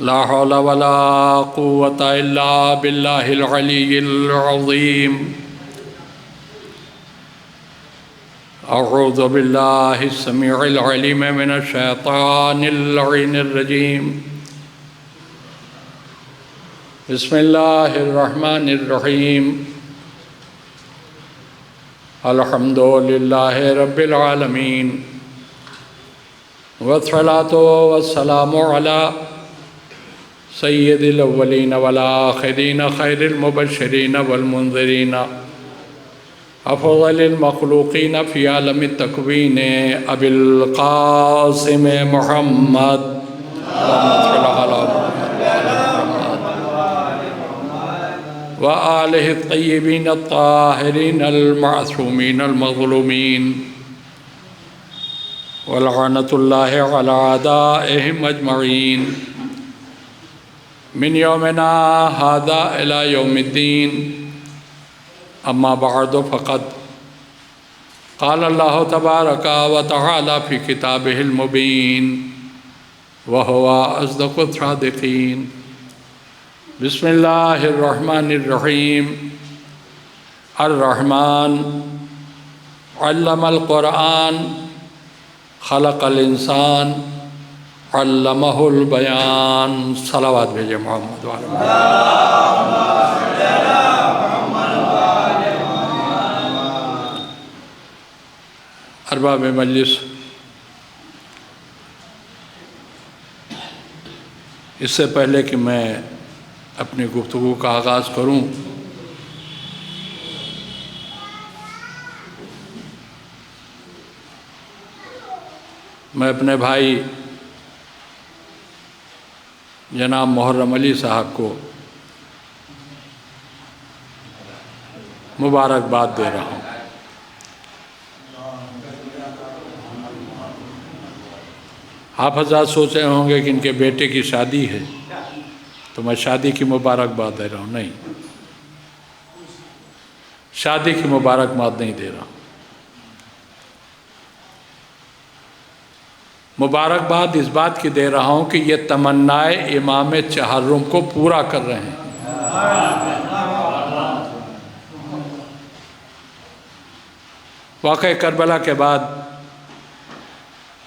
لا حول ولا قوة إلا بالله العلي العظيم أعوذ بالله السميع العليم من الشيطان اللعين الرجيم بسم الله الرحمن الرحيم الحمد لله رب العالمين والصلاة والسلام على سید الاولین والآخرین خیر المبشرین والمنذرین افضل المخلوقین فی عالم التکوین ابی القاسم محمد وآلہ الطیبین الطاہرین المعصومین المظلومین ولعنۃ اللہ علی اعدائہم اجمعین من یومنا هذا إلى يوم الدين اما بعد فقد قال الله تبارك وتعالى في كتابه المبين وهو أصدق الصادقين بسم الله الرحمن الرحيم الرحمن علم القرآن خلق الإنسان علمہ البیان صلوات بھیجے محمد ارباب مجلس، اس سے پہلے کہ میں اپنی گفتگو کا آغاز کروں میں اپنے بھائی جناب محرم علی صاحب کو مبارکباد دے رہا ہوں۔ آپ حضرات سوچ رہے ہوں گے کہ ان کے بیٹے کی شادی ہے تو میں شادی کی مبارکباد دے رہا ہوں۔ نہیں، شادی کی مبارکباد نہیں دے رہا ہوں، مبارکباد اس بات کی دے رہا ہوں کہ یہ تمنائے امام چہرم کو پورا کر رہے ہیں۔ واقعہ کربلا کے بعد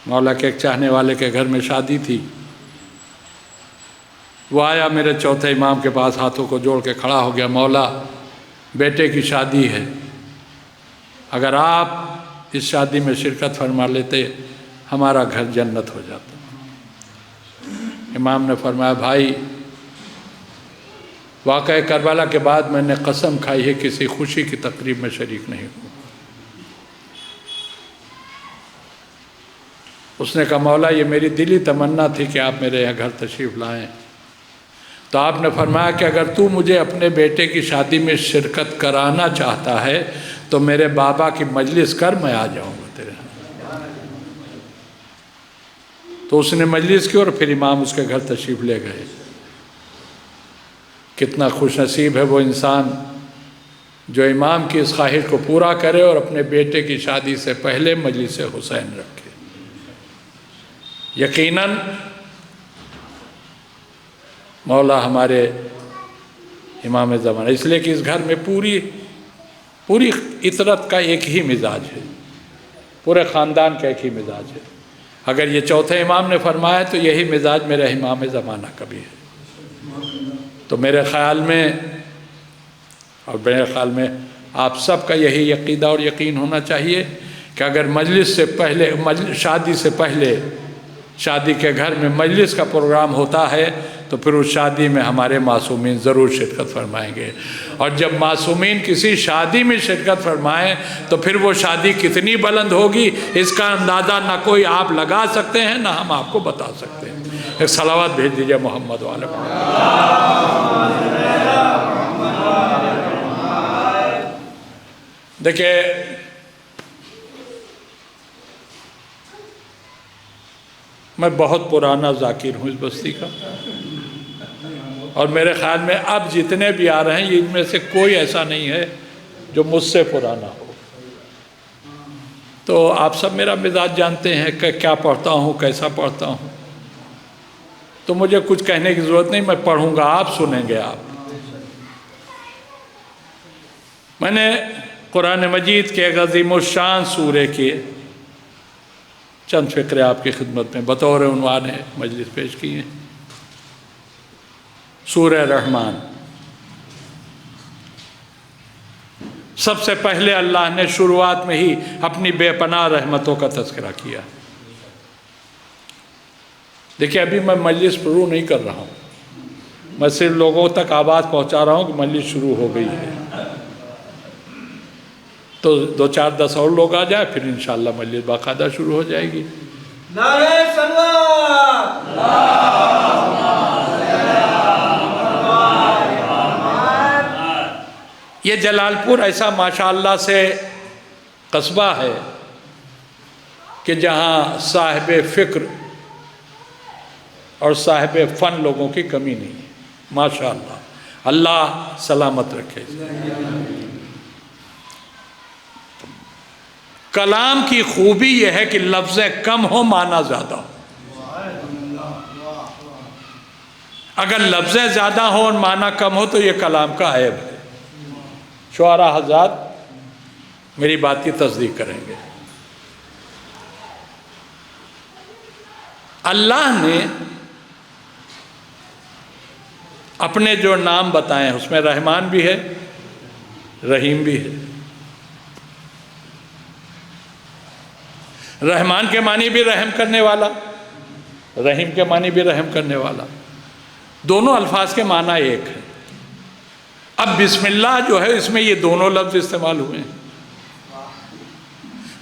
مولا کے ایک چاہنے والے کے گھر میں شادی تھی، وہ آیا میرے چوتھے امام کے پاس، ہاتھوں کو جوڑ کے کھڑا ہو گیا، مولا بیٹے کی شادی ہے، اگر آپ اس شادی میں شرکت فرما لیتے ہمارا گھر جنت ہو جاتا۔ امام نے فرمایا بھائی، واقعہ کربلا کے بعد میں نے قسم کھائی ہے کسی خوشی کی تقریب میں شریک نہیں ہوں۔ اس نے کہا مولا یہ میری دلی تمنا تھی کہ آپ میرے یہاں گھر تشریف لائیں، تو آپ نے فرمایا کہ اگر تو مجھے اپنے بیٹے کی شادی میں شرکت کرانا چاہتا ہے تو میرے بابا کی مجلس کر، میں آ جاؤں گا تیرے یہاں۔ تو اس نے مجلس کی اور پھر امام اس کے گھر تشریف لے گئے۔ کتنا خوش نصیب ہے وہ انسان جو امام کی اس خواہش کو پورا کرے اور اپنے بیٹے کی شادی سے پہلے مجلس حسین رکھے۔ یقیناً مولا ہمارے امام زمانہ، اس لیے کہ اس گھر میں پوری عطرت کا ایک ہی مزاج ہے، پورے خاندان کا ایک ہی مزاج ہے۔ اگر یہ چوتھے امام نے فرمایا تو یہی مزاج میرے امام زمانہ کا بھی ہے۔ تو میرے خیال میں آپ سب کا یہی عقیدہ اور یقین ہونا چاہیے کہ اگر مجلس سے پہلے، شادی سے پہلے شادی کے گھر میں مجلس کا پروگرام ہوتا ہے تو پھر اس شادی میں ہمارے معصومین ضرور شرکت فرمائیں گے، اور جب معصومین کسی شادی میں شرکت فرمائیں تو پھر وہ شادی کتنی بلند ہوگی اس کا اندازہ نہ کوئی آپ لگا سکتے ہیں نہ ہم آپ کو بتا سکتے ہیں۔ ایک صلوات بھیج دیجئے محمد والے محمد۔ دیکھیں میں بہت پرانا ذاکر ہوں اس بستی کا، اور میرے خیال میں اب جتنے بھی آ رہے ہیں ان میں سے کوئی ایسا نہیں ہے جو مجھ سے پرانا ہو۔ تو آپ سب میرا مزاج جانتے ہیں کہ کیا پڑھتا ہوں، کیسا پڑھتا ہوں۔ تو مجھے کچھ کہنے کی ضرورت نہیں، میں پڑھوں گا، آپ سنیں گے آپ۔ میں نے قرآن مجید کے عظیم الشان سورے کے چند فقرے آپ کی خدمت میں بطور عنوان مجلس پیش کیے ہیں۔ سورہ رحمان، سب سے پہلے اللہ نے شروعات میں ہی اپنی بے پناہ رحمتوں کا تذکرہ کیا۔ دیکھیں ابھی میں مجلس شروع نہیں کر رہا ہوں، میں صرف لوگوں تک آواز پہنچا رہا ہوں کہ مجلس شروع ہو گئی ہے، تو 2-4-10 اور لوگ آ جائیں، پھر انشاءاللہ مجلس باقاعدہ شروع ہو جائے گی۔ نعرہ سلوات، یہ جلال پور ایسا ماشاءاللہ سے قصبہ ہے کہ جہاں صاحب فکر اور صاحب فن لوگوں کی کمی نہیں ہے، ماشاءاللہ، اللہ سلامت رکھے۔ کلام کی خوبی یہ ہے کہ لفظیں کم ہو، معنی زیادہ ہو۔ اگر لفظیں زیادہ ہوں اور معنی کم ہو تو یہ کلام کا عیب ہے۔ شعراء حضرات میری بات کی تصدیق کریں گے۔ اللہ نے اپنے جو نام بتائے ہیں اس میں رحمان بھی ہے، رحیم بھی ہے۔ رحمان کے معنی بھی رحم کرنے والا، رحیم کے معنی بھی رحم کرنے والا، دونوں الفاظ کے معنی ایک ہے۔ اب بسم اللہ جو ہے اس میں یہ دونوں لفظ استعمال ہوئے ہیں۔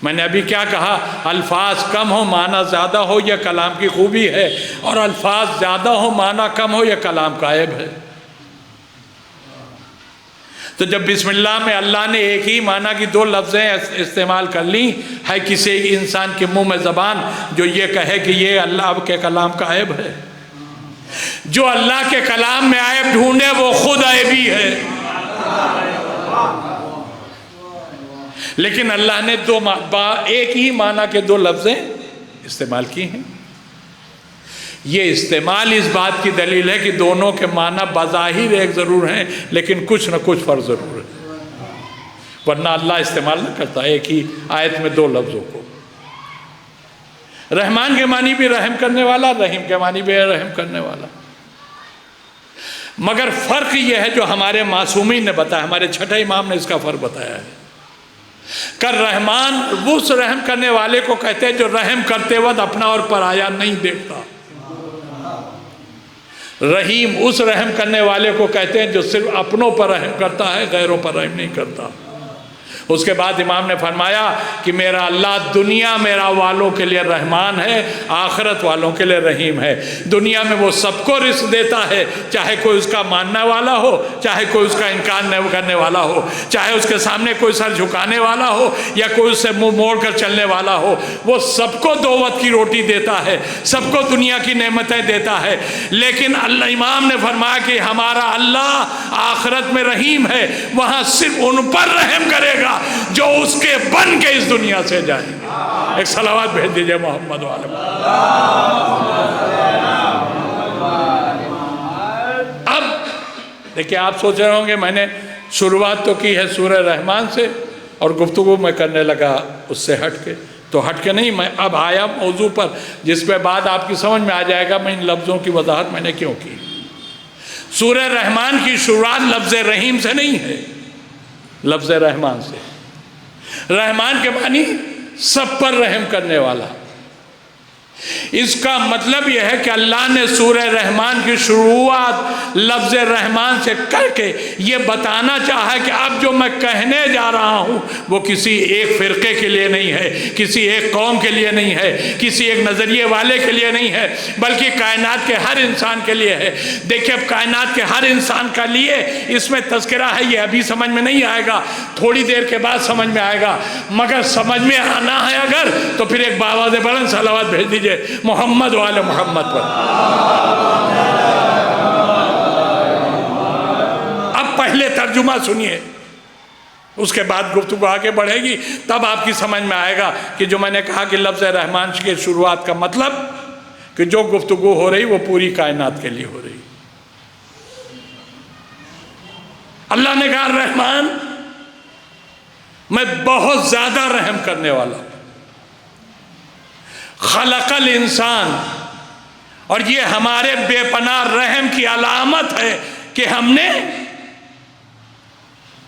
میں نے ابھی کیا کہا؟ الفاظ کم ہو معنی زیادہ ہو یہ کلام کی خوبی ہے، اور الفاظ زیادہ ہو معنی کم ہو یہ کلام کا عیب ہے۔ تو جب بسم اللہ میں اللہ نے ایک ہی معنی کی 2 لفظیں استعمال کر لی، ہے کسی انسان کے منہ میں زبان جو یہ کہے کہ یہ اللہ کے کلام کا عیب ہے؟ جو اللہ کے کلام میں عیب ڈھونڈے وہ خود عیبی ہے۔ لیکن اللہ نے ایک ہی معنی کے 2 لفظیں استعمال کی ہیں۔ یہ استعمال اس بات کی دلیل ہے کہ دونوں کے معنی بظاہر ایک ضرور ہیں، لیکن کچھ نہ کچھ فرق ضرور ہے، ورنہ اللہ استعمال نہ کرتا ایک ہی آیت میں 2 لفظوں کو۔ رحمان کے معنی بھی رحم کرنے والا، رحیم کے معنی بھی رحم کرنے والا۔ مگر فرق یہ ہے جو ہمارے معصومین نے بتایا، ہمارے چھٹے امام نے اس کا فرق بتایا ہے کہ رحمان اس رحم کرنے والے کو کہتے ہیں جو رحم کرتے وقت اپنا اور پرایا نہیں دیکھتا، رحیم اس رحم کرنے والے کو کہتے ہیں جو صرف اپنوں پر رحم کرتا ہے، غیروں پر رحم نہیں کرتا۔ اس کے بعد امام نے فرمایا کہ میرا اللہ دنیا میرا والوں کے لیے رحمان ہے، آخرت والوں کے لیے رحیم ہے۔ دنیا میں وہ سب کو رزق دیتا ہے، چاہے کوئی اس کا ماننے والا ہو، چاہے کوئی اس کا انکار نہیں کرنے والا ہو، چاہے اس کے سامنے کوئی سر جھکانے والا ہو یا کوئی اس سے منہ موڑ کر چلنے والا ہو، وہ سب کو 2 وقت کی روٹی دیتا ہے، سب کو دنیا کی نعمتیں دیتا ہے۔ لیکن اللہ امام نے فرمایا کہ ہمارا اللہ آخرت میں رحیم ہے، وہاں صرف ان پر رحم کرے گا جو اس کے بن کے اس دنیا سے جائیں گے۔ ایک صلوات بھیج دیجئے محمد والے۔ اب دیکھیں آپ سوچ رہے ہوں گے میں نے شروعات تو کی ہے سورہ رحمان سے اور گفتگو میں کرنے لگا اس سے ہٹ کے، تو ہٹ کے نہیں، میں اب آیا موضوع پر جس پہ بعد آپ کی سمجھ میں آ جائے گا میں ان لفظوں کی وضاحت میں نے کیوں کی۔ سورہ رحمان کی شروعات لفظ رحیم سے نہیں ہے، لفظ رحمان سے۔ رحمان کے معنی سب پر رحم کرنے والا۔ اس کا مطلب یہ ہے کہ اللہ نے سورہ رحمان کی شروعات لفظ رحمان سے کر کے یہ بتانا چاہا کہ اب جو میں کہنے جا رہا ہوں وہ کسی ایک فرقے کے لیے نہیں ہے، کسی ایک قوم کے لیے نہیں ہے، کسی ایک نظریے والے کے لیے نہیں ہے، بلکہ کائنات کے ہر انسان کے لیے ہے۔ دیکھیں اب کائنات کے ہر انسان کا لیے اس میں تذکرہ ہے، یہ ابھی سمجھ میں نہیں آئے گا، تھوڑی دیر کے بعد سمجھ میں آئے گا، مگر سمجھ میں آنا ہے اگر تو پھر ایک باواز بلند صلوات بھیج دیجئے محمد والے محمد پر۔ اب پہلے ترجمہ سنیے، اس کے بعد گفتگو آگے بڑھے گی، تب آپ کی سمجھ میں آئے گا کہ جو میں نے کہا کہ لفظ رحمان کی شروعات کا مطلب کہ جو گفتگو ہو رہی وہ پوری کائنات کے لیے ہو رہی. اللہ نے کہا رحمان میں بہت زیادہ رحم کرنے والا ہوں. خلق الانسان، اور یہ ہمارے بے پناہ رحم کی علامت ہے کہ ہم نے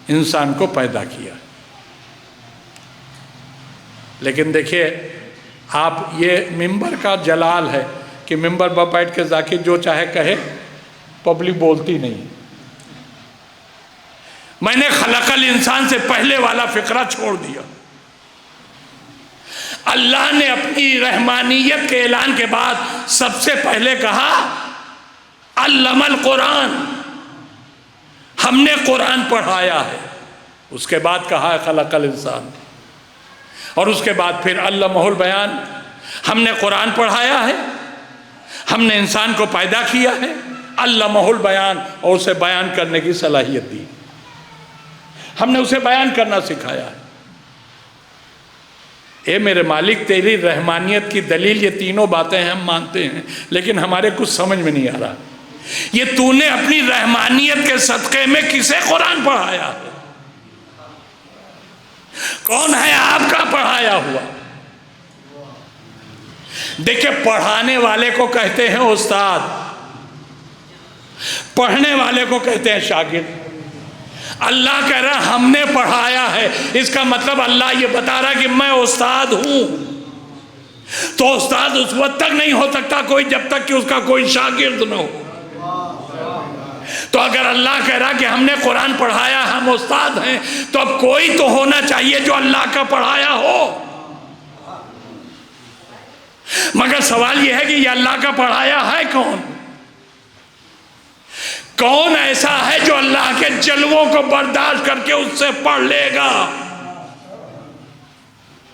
انسان کو پیدا کیا. لیکن دیکھیے آپ، یہ ممبر کا جلال ہے کہ ممبر پر بیٹھ کے ذاکر جو چاہے کہے، پبلک بولتی نہیں. میں نے خلق الانسان سے پہلے والا فقرہ چھوڑ دیا. اللہ نے اپنی رحمانیت کے اعلان کے بعد سب سے پہلے کہا علم القرآن، ہم نے قرآن پڑھایا ہے. اس کے بعد کہا ہے خلق الانسان، اور اس کے بعد پھر علمہ البیان، ہم نے قرآن پڑھایا ہے، ہم نے انسان کو پیدا کیا ہے، علمہ البیان، اور اسے بیان کرنے کی صلاحیت دی. ہم نے اسے بیان کرنا سکھایا ہے. اے میرے مالک تیری رحمانیت کی دلیل یہ تینوں باتیں ہم مانتے ہیں، لیکن ہمارے کچھ سمجھ میں نہیں آ رہا. یہ تو نے اپنی رحمانیت کے صدقے میں کسے قرآن پڑھایا ہے؟ کون ہے آپ کا پڑھایا ہوا؟ دیکھیں پڑھانے والے کو کہتے ہیں استاد، پڑھنے والے کو کہتے ہیں شاگرد. اللہ کہہ رہا ہم نے پڑھایا ہے، اس کا مطلب اللہ یہ بتا رہا کہ میں استاد ہوں. تو استاد اس وقت تک نہیں ہو سکتا کوئی جب تک کہ اس کا کوئی شاگرد نہ ہو. تو اگر اللہ کہہ رہا کہ ہم نے قرآن پڑھایا، ہم استاد ہیں، تو اب کوئی تو ہونا چاہیے جو اللہ کا پڑھایا ہو. مگر سوال یہ ہے کہ یہ اللہ کا پڑھایا ہے کون؟ کون ایسا ہے جو اللہ کے جلووں کو برداشت کر کے اس سے پڑھ لے گا؟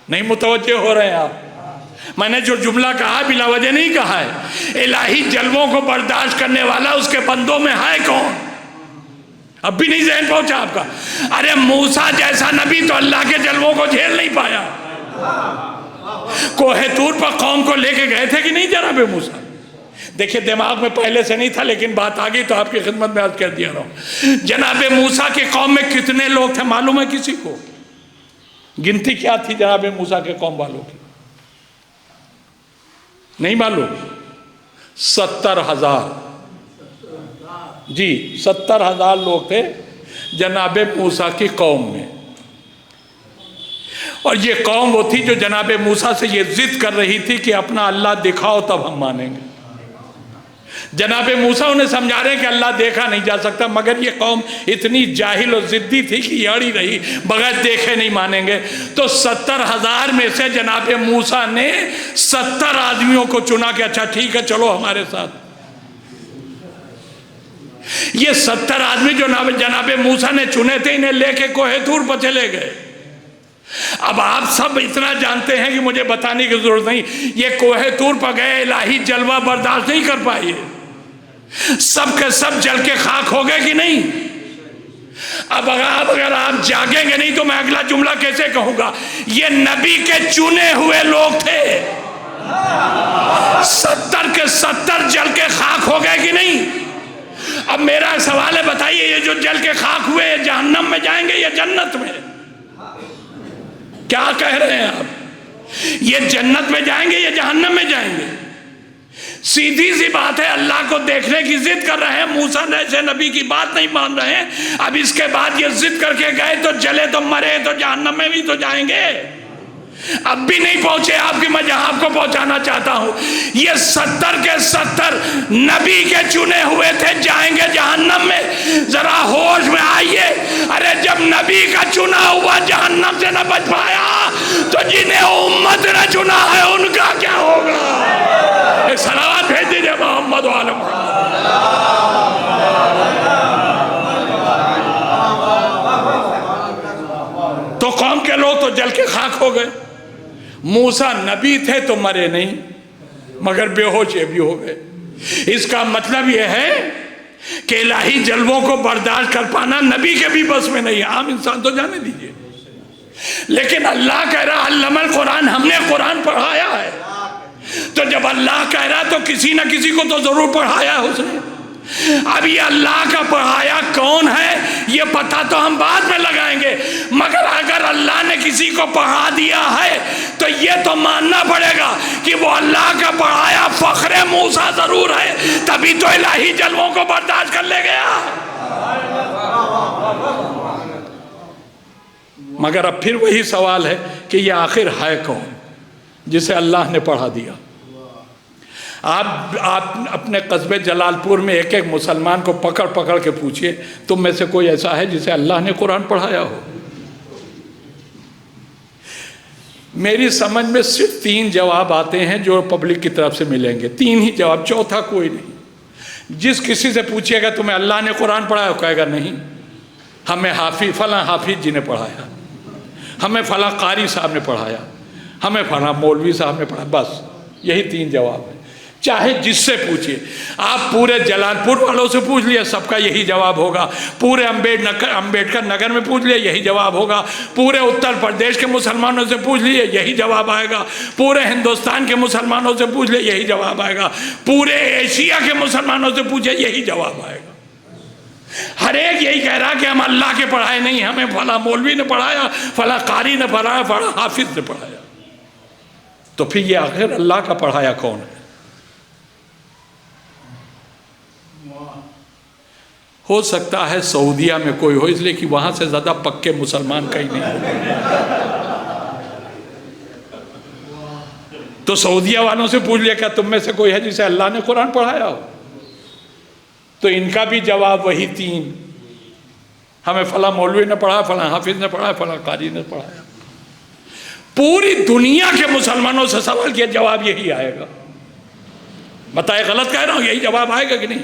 نہیں متوجہ ہو رہے ہیں آپ؟ میں نے جو جملہ کہا بلا وجہ نہیں کہا ہے. الہی جلووں کو برداشت کرنے والا اس کے بندوں میں ہے کون؟ اب بھی نہیں ذہن پہنچا آپ کا؟ ارے موسیٰ جیسا نبی تو اللہ کے جلووں کو جھیل نہیں پایا. کوہ طور پر قوم کو لے کے گئے تھے کہ نہیں جناب موسیٰ؟ دیکھیں دماغ میں پہلے سے نہیں تھا لیکن بات آ گئی تو آپ کی خدمت میں عرض کر دیا رہا ہوں. جناب موسیٰ کی قوم میں کتنے لوگ تھے معلوم ہے کسی کو؟ گنتی کیا تھی جناب موسیٰ کے قوم والوں کی؟ نہیں معلوم؟ 70,000. جی 70,000 لوگ تھے جناب موسیٰ کی قوم میں. اور یہ قوم وہ تھی جو جناب موسیٰ سے یہ ضد کر رہی تھی کہ اپنا اللہ دکھاؤ تب ہم مانیں گے. جناب موسیٰ انہیں سمجھا رہے ہیں کہ اللہ دیکھا نہیں جا سکتا، مگر یہ قوم اتنی جاہل اور ضدی تھی کہ یہ اڑی رہی، بغیر دیکھے نہیں مانیں گے. تو 70,000 میں سے جناب موسیٰ نے 70 آدمیوں کو چنا کہ اچھا ٹھیک ہے چلو ہمارے ساتھ. یہ 70 آدمی جو جناب موسیٰ نے چنے تھے انہیں لے کے کوہ طور پر چلے گئے. اب آپ سب اتنا جانتے ہیں کہ مجھے بتانے کی ضرورت نہیں، یہ کوہ طور پر گئے، الہی جلوہ برداشت نہیں کر پائے، سب کے سب جل کے خاک ہو گئے کہ نہیں؟ اب اگر آپ جاگیں گے نہیں تو میں اگلا جملہ کیسے کہوں گا؟ یہ نبی کے چنے ہوئے لوگ تھے، 70 کے 70 جل کے خاک ہو گئے کہ نہیں؟ اب میرا سوال ہے بتائیے یہ جو جل کے خاک ہوئے یہ جہنم میں جائیں گے یا جنت میں؟ کیا کہہ رہے ہیں آپ؟ یہ جنت میں جائیں گے یا جہنم میں جائیں گے؟ سیدھی سی بات ہے، اللہ کو دیکھنے کی ضد کر رہے ہیں، موسیٰ جیسے نبی کی بات نہیں مان رہے ہیں. اب اس کے بعد یہ ضد کر کے گئے تو جلے تو مرے تو جہنم میں بھی تو جائیں گے. اب بھی نہیں پہنچے آپ کی، میں جہاں آپ کو پہنچانا چاہتا ہوں یہ 70 کے 70 نبی کے چنے ہوئے تھے، جائیں گے جہنم میں. ذرا ہوش میں آئیے. ارے جب نبی کا چنا ہوا جہنم سے نہ بچ پایا تو جنہیں امت نے چنا ہے ان کا کیا ہوگا؟ ایک صلوات بھیج دیجئے محمد و آل محمد. تو قوم کے لوگ تو جل کے خاک ہو گئے. موسیٰ نبی تھے تو مرے نہیں مگر بے ہوش بھی ہو گئے. اس کا مطلب یہ ہے کہ الہی جلووں کو برداشت کر پانا نبی کے بھی بس میں نہیں ہے، عام انسان تو جانے دیجئے. لیکن اللہ کہہ رہا علم القرآن، ہم نے قرآن پڑھایا ہے. تو جب اللہ کہہ رہا تو کسی نہ کسی کو تو ضرور پڑھایا ہے اس نے۔ اب یہ اللہ کا پڑھایا کون ہے یہ پتہ تو ہم بعد میں لگائیں گے، مگر اگر اللہ نے کسی کو پڑھا دیا ہے تو یہ تو ماننا پڑے گا کہ وہ اللہ کا پڑھایا فخر موسیٰ ضرور ہے، تبھی تو الہی جلووں کو برداشت کر لے گیا۔ مگر اب پھر وہی سوال ہے کہ یہ آخر ہے کون جسے اللہ نے پڑھا دیا؟ آپ اپنے قصبے جلال پور میں ایک ایک مسلمان کو پکڑ پکڑ کے پوچھئے تم میں سے کوئی ایسا ہے جسے اللہ نے قرآن پڑھایا ہو؟ میری سمجھ میں صرف 3 جواب آتے ہیں جو پبلک کی طرف سے ملیں گے، 3 ہی جواب، چوتھا کوئی نہیں۔ جس کسی سے پوچھئے گا تمہیں اللہ نے قرآن پڑھایا، کہے گا نہیں، ہمیں فلاں حافظ جی نے پڑھایا، ہمیں فلاں قاری صاحب نے پڑھایا، ہمیں فلاں مولوی صاحب نے پڑھایا، بس یہی 3 جواب ہیں۔ چاہے جس سے پوچھئے، آپ پورے جلال پور والوں سے پوچھ لیا سب کا یہی جواب ہوگا، پورے امبیڈکر نگر میں پوچھ لیا یہی جواب ہوگا، پورے اتر پردیش کے مسلمانوں سے پوچھ لیے یہی جواب آئے گا، پورے ہندوستان کے مسلمانوں سے پوچھ لیا یہی جواب آئے گا، پورے ایشیا کے مسلمانوں سے پوچھے یہی جواب آئے گا۔ ہر ایک یہی کہہ رہا کہ ہم اللہ کے پڑھائے نہیں، ہمیں فلاں مولوی نے پڑھایا، فلاں قاری نے پڑھایا، فلاں حافظ نے پڑھایا۔ تو پھر یہ آخر اللہ کا پڑھایا کون ہے؟ ہو سکتا ہے سعودیہ میں کوئی ہو، اس لیے کہ وہاں سے زیادہ پکے مسلمان کہیں نہیں۔ تو سعودیہ والوں سے پوچھ لیا کیا تم میں سے کوئی ہے جسے اللہ نے قرآن پڑھایا ہو؟ تو ان کا بھی جواب وہی 3، ہمیں فلاں مولوی نے پڑھایا، فلاں حافظ نے پڑھایا، فلاں قاری نے پڑھایا۔ پوری دنیا کے مسلمانوں سے سوال کیا جواب یہی آئے گا۔ بتائے غلط کہہ رہا ہوں، یہی جواب آئے گا کہ نہیں؟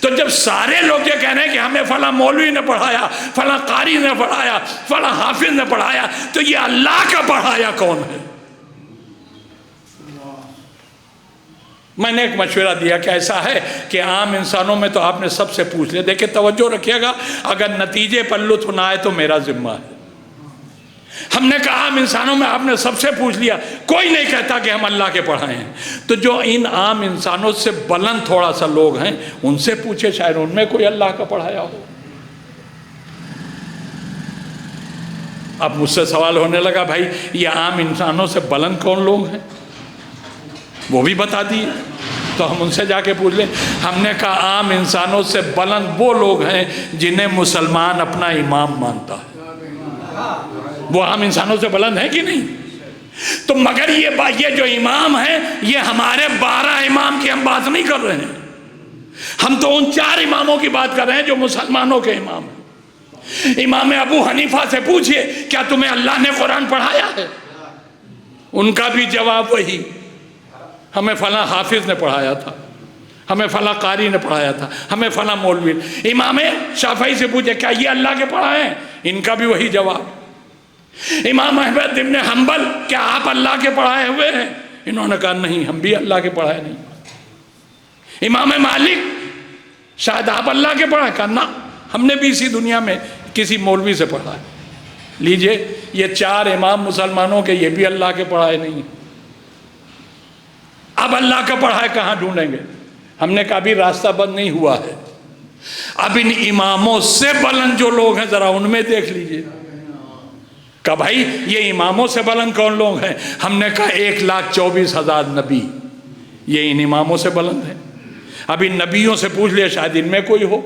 تو جب سارے لوگ یہ کہہ رہے ہیں کہ ہمیں فلاں مولوی نے پڑھایا، فلاں قاری نے پڑھایا، فلاں حافظ نے پڑھایا، تو یہ اللہ کا پڑھایا کون ہے؟ میں نے ایک مشورہ دیا کہ ایسا ہے کہ عام انسانوں میں تو آپ نے سب سے پوچھ لیا، دیکھیں توجہ رکھیے گا، اگر نتیجے پر لطف نہ آئے تو میرا ذمہ ہے۔ ہم نے کہا عام انسانوں میں آپ نے سب سے پوچھ لیا، کوئی نہیں کہتا کہ ہم اللہ کے پڑھائے ہیں، تو جو ان عام انسانوں سے بلند تھوڑا سا لوگ ہیں ان سے پوچھے، شاید ان میں کوئی اللہ کا پڑھایا ہو۔ اب مجھ سے سوال ہونے لگا بھائی یہ عام انسانوں سے بلند کون لوگ ہیں، وہ بھی بتا دیے، تو ہم ان سے جا کے پوچھ لیں۔ ہم نے کہا عام انسانوں سے بلند وہ لوگ ہیں جنہیں مسلمان اپنا امام مانتا ہے، وہ عام انسانوں سے بلند ہے کہ نہیں؟ تو مگر یہ جو امام ہیں یہ ہمارے 12 امام کی ہم بات نہیں کر رہے ہیں، ہم تو ان 4 اماموں کی بات کر رہے ہیں جو مسلمانوں کے امام ہیں۔ امام ابو حنیفہ سے پوچھئے کیا تمہیں اللہ نے قرآن پڑھایا ہے؟ ان کا بھی جواب وہی، ہمیں فلاں حافظ نے پڑھایا تھا، ہمیں فلاں قاری نے پڑھایا تھا، ہمیں فلاں مولوی۔ امام شافعی سے پوچھے کیا یہ اللہ کے پڑھائے ہیں؟ ان کا بھی وہی جواب۔ امام احمد بن حنبل کیا آپ اللہ کے پڑھائے ہوئے ہیں؟ انہوں نے کہا نہیں، ہم بھی اللہ کے پڑھائے نہیں۔ امام مالک شاید آپ اللہ کے پڑھائے؟ کہا نہ، ہم نے بھی اسی دنیا میں کسی مولوی سے پڑھا ہے۔ لیجئے یہ 4 امام مسلمانوں کے یہ بھی اللہ کے پڑھائے نہیں۔ اب اللہ کا پڑھائے کہاں ڈھونڈیں گے؟ ہم نے کہا ابھی راستہ بند نہیں ہوا ہے، اب ان اماموں سے بلند جو لوگ ہیں ذرا ان میں دیکھ لیجئے۔ کہا بھائی یہ اماموں سے بلند کون لوگ ہیں؟ ہم نے کہا 1,24,000 نبی یہ ان اماموں سے بلند ہیں۔ اب ان نبیوں سے پوچھ لیا شاید ان میں کوئی ہو،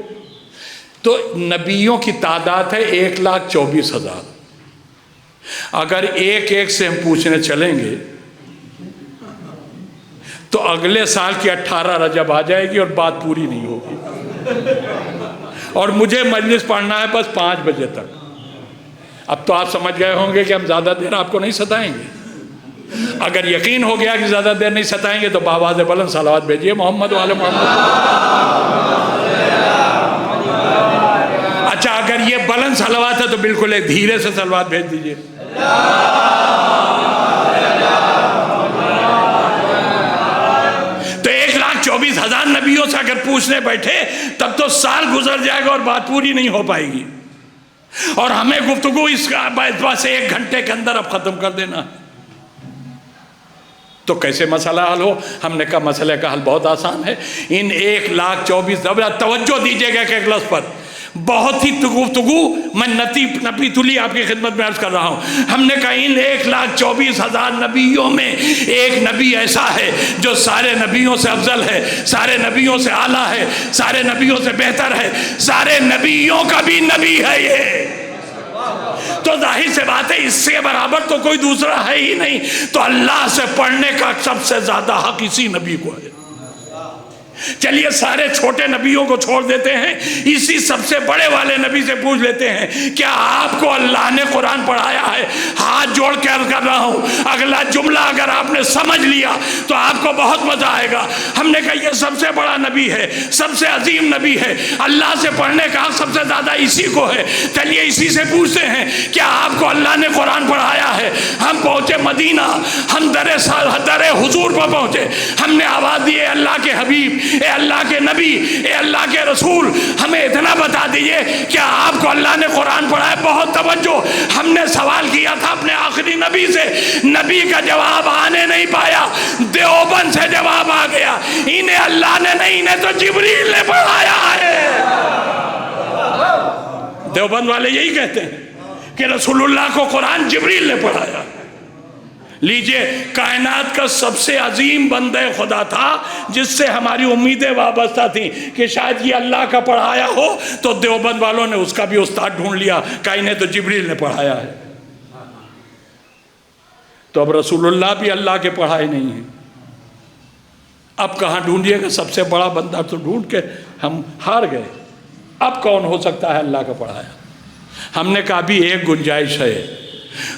تو نبیوں کی تعداد ہے 1,24,000۔ اگر ایک ایک سے ہم پوچھنے چلیں گے تو اگلے سال کی 18 رجب آ جائے گی اور بات پوری نہیں ہوگی، اور مجھے مجلس پڑھنا ہے بس 5 بجے تک۔ اب تو آپ سمجھ گئے ہوں گے کہ ہم زیادہ دیر آپ کو نہیں ستائیں گے۔ اگر یقین ہو گیا کہ زیادہ دیر نہیں ستائیں گے تو بآواز بلند صلوات بھیجیے محمد وعلی محمد۔ اچھا اگر یہ بلند صلوات ہے تو بالکل ایک دھیرے سے صلوات بھیج دیجیے۔ تو 1,24,000 نبیوں سے اگر پوچھنے بیٹھے تب تو سال گزر جائے گا اور بات پوری نہیں ہو پائے گی، اور ہمیں گفتگو اس بس 1 گھنٹے کے اندر اب ختم کر دینا۔ تو کیسے مسئلہ حل ہو؟ ہم نے کہا مسئلے کا حل بہت آسان ہے، ان 1,24,000 توجہ دیجیے گا کہ ایک لفظ پر بہت ہی گفتگو میں نپی تلی آپ کی خدمت میں عرض کر رہا ہوں۔ ہم نے کہا ان 1,24,000 نبیوں میں ایک نبی ایسا ہے جو سارے نبیوں سے افضل ہے، سارے نبیوں سے اعلیٰ ہے، سارے نبیوں سے بہتر ہے، سارے نبیوں کا بھی نبی ہے یہ۔ تو ظاہر سے بات ہے اس سے برابر تو کوئی دوسرا ہے ہی نہیں، تو اللہ سے پڑھنے کا سب سے زیادہ حق اسی نبی کو ہے۔ چلیے سارے چھوٹے نبیوں کو چھوڑ دیتے ہیں، اسی سب سے بڑے والے نبی سے پوچھ لیتے ہیں کیا آپ کو اللہ نے قرآن پڑھایا ہے؟ ہاتھ جوڑ کے عرض کر رہا ہوں، اگلا جملہ اگر آپ نے سمجھ لیا تو آپ کو بہت مزہ آئے گا۔ ہم نے کہا یہ سب سے بڑا نبی ہے، سب سے عظیم نبی ہے، اللہ سے پڑھنے کا حق سب سے زیادہ اسی کو ہے۔ چلیے اسی سے پوچھتے ہیں کیا آپ کو اللہ نے قرآن پڑھایا ہے؟ ہم پہنچے مدینہ، ہم در حضور پر پہنچے، ہم نے آواز دی اے اللہ کے حبیب، اے اللہ کے نبی، اے اللہ کے رسول، ہمیں اتنا بتا دیجئے کیا آپ کو اللہ نے قرآن پڑھایا؟ بہت توجہ، ہم نے سوال کیا تھا اپنے آخری نبی سے، نبی کا جواب آنے نہیں پایا، دیوبند سے جواب آ گیا، انہیں اللہ نے نہیں، انہیں تو جبریل نے پڑھایا ہے۔ دیوبند والے یہی کہتے ہیں کہ رسول اللہ کو قرآن جبریل نے پڑھایا۔ لیجئے کائنات کا سب سے عظیم بندہ خدا تھا جس سے ہماری امیدیں وابستہ تھیں کہ شاید یہ اللہ کا پڑھایا ہو، تو دیوبند والوں نے اس کا بھی استاد ڈھونڈ لیا کہ انہیں تو جبریل نے پڑھایا ہے۔ تو اب رسول اللہ بھی اللہ کے پڑھائے نہیں ہیں، اب کہاں ڈھونڈیے گا؟ سب سے بڑا بندہ تو ڈھونڈ کے ہم ہار گئے، اب کون ہو سکتا ہے اللہ کا پڑھایا؟ ہم نے کہا بھی ایک گنجائش ہے،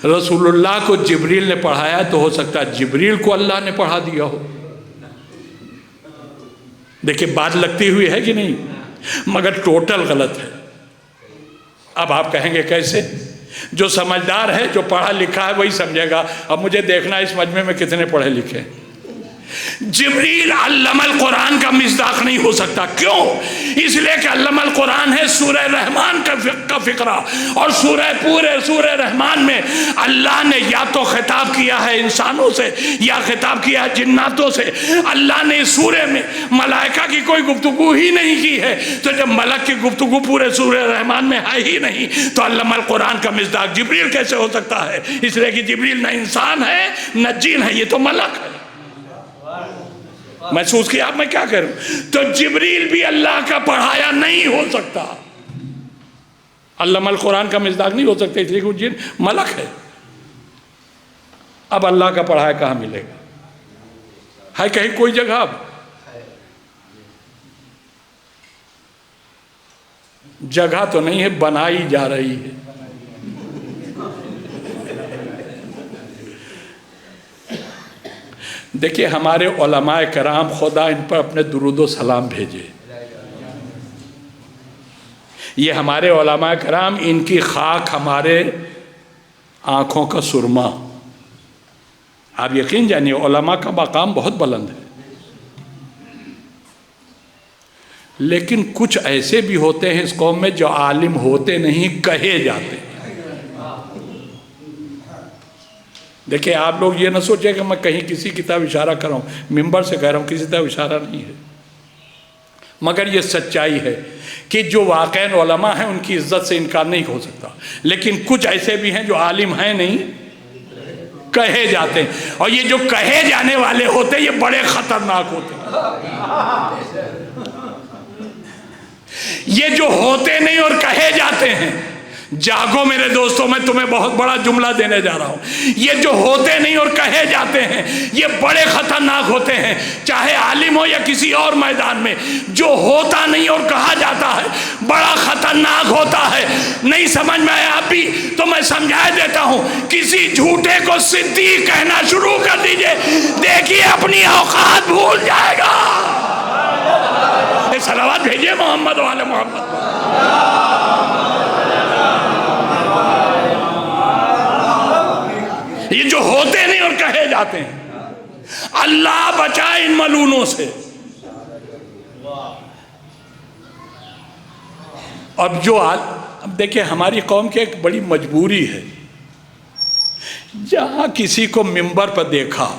رسول اللہ کو جبریل نے پڑھایا تو ہو سکتا ہے جبریل کو اللہ نے پڑھا دیا ہو۔ دیکھیں بات لگتی ہوئی ہے کہ نہیں، مگر ٹوٹل غلط ہے۔ اب آپ کہیں گے کیسے؟ جو سمجھدار ہے، جو پڑھا لکھا ہے وہی سمجھے گا۔ اب مجھے دیکھنا اس مجمع میں کتنے پڑھے لکھے ہیں۔ جبریل علم القرآن کا مصداق نہیں ہو سکتا۔ کیوں؟ اس لیے کہ علم القرآن ہے سورہ رحمان کا فقرہ، اور سورہ رحمان میں اللہ نے یا تو خطاب کیا ہے انسانوں سے یا خطاب کیا ہے جناتوں سے۔ اللہ نے اس سورہ میں ملائکہ کی کوئی گفتگو ہی نہیں کی ہے، تو جب ملک کی گفتگو پورے سورہ رحمان میں ہے ہی نہیں تو علم القرآن کا مصداق جبریل کیسے ہو سکتا ہے؟ اس لیے کہ جبریل نہ انسان ہے نہ جن ہے، یہ تو ملک ہے۔ محسوس کیا اب میں کیا کروں؟ تو جبریل بھی اللہ کا پڑھایا نہیں ہو سکتا، علم القرآن کا مصداق نہیں ہو سکتا، اس لیے کہ وہ جن ملک ہے۔ اب اللہ کا پڑھایا کہاں ملے گا؟ ہے کہیں کوئی جگہ؟ اب جگہ تو نہیں ہے، بنائی جا رہی ہے۔ دیکھیے ہمارے علماء کرام، خدا ان پر اپنے درود و سلام بھیجے، یہ ہمارے علماء کرام، ان کی خاک ہمارے آنکھوں کا سرما۔ آپ یقین جانیے علماء کا مقام بہت بلند ہے، لیکن کچھ ایسے بھی ہوتے ہیں اس قوم میں جو عالم ہوتے نہیں، کہے جاتے ہیں۔ دیکھیں آپ لوگ یہ نہ سوچیں کہ میں کہیں کسی کی طرف اشارہ کر رہا ہوں، ممبر سے کہہ رہا ہوں، کسی طرف اشارہ نہیں ہے، مگر یہ سچائی ہے کہ جو واقعاً علماء ہیں ان کی عزت سے انکار نہیں ہو سکتا، لیکن کچھ ایسے بھی ہیں جو عالم ہیں نہیں، کہے جاتے ہیں، اور یہ جو کہے جانے والے ہوتے ہیں یہ بڑے خطرناک ہوتے ہیں۔ یہ جو ہوتے نہیں اور کہے جاتے ہیں، جاگو میرے دوستوں، میں تمہیں بہت بڑا جملہ دینے جا رہا ہوں، یہ جو ہوتے نہیں اور کہے جاتے ہیں یہ بڑے خطرناک ہوتے ہیں، چاہے عالم ہو یا کسی اور میدان میں۔ جو ہوتا نہیں اور کہا جاتا ہے بڑا خطرناک ہوتا ہے۔ نہیں سمجھ میں آیا آپ بھی تو میں سمجھا دیتا ہوں، کسی جھوٹے کو صدیق کہنا شروع کر دیجئے، دیکھیے اپنی اوقات بھول جائے گا۔ صلوات بھیجئے محمد و آل محمد۔ یہ جو ہوتے نہیں اور کہے جاتے ہیں، اللہ بچائے ان ملونوں سے۔ اب دیکھیں ہماری قوم کی ایک بڑی مجبوری ہے، جہاں کسی کو ممبر پر دیکھا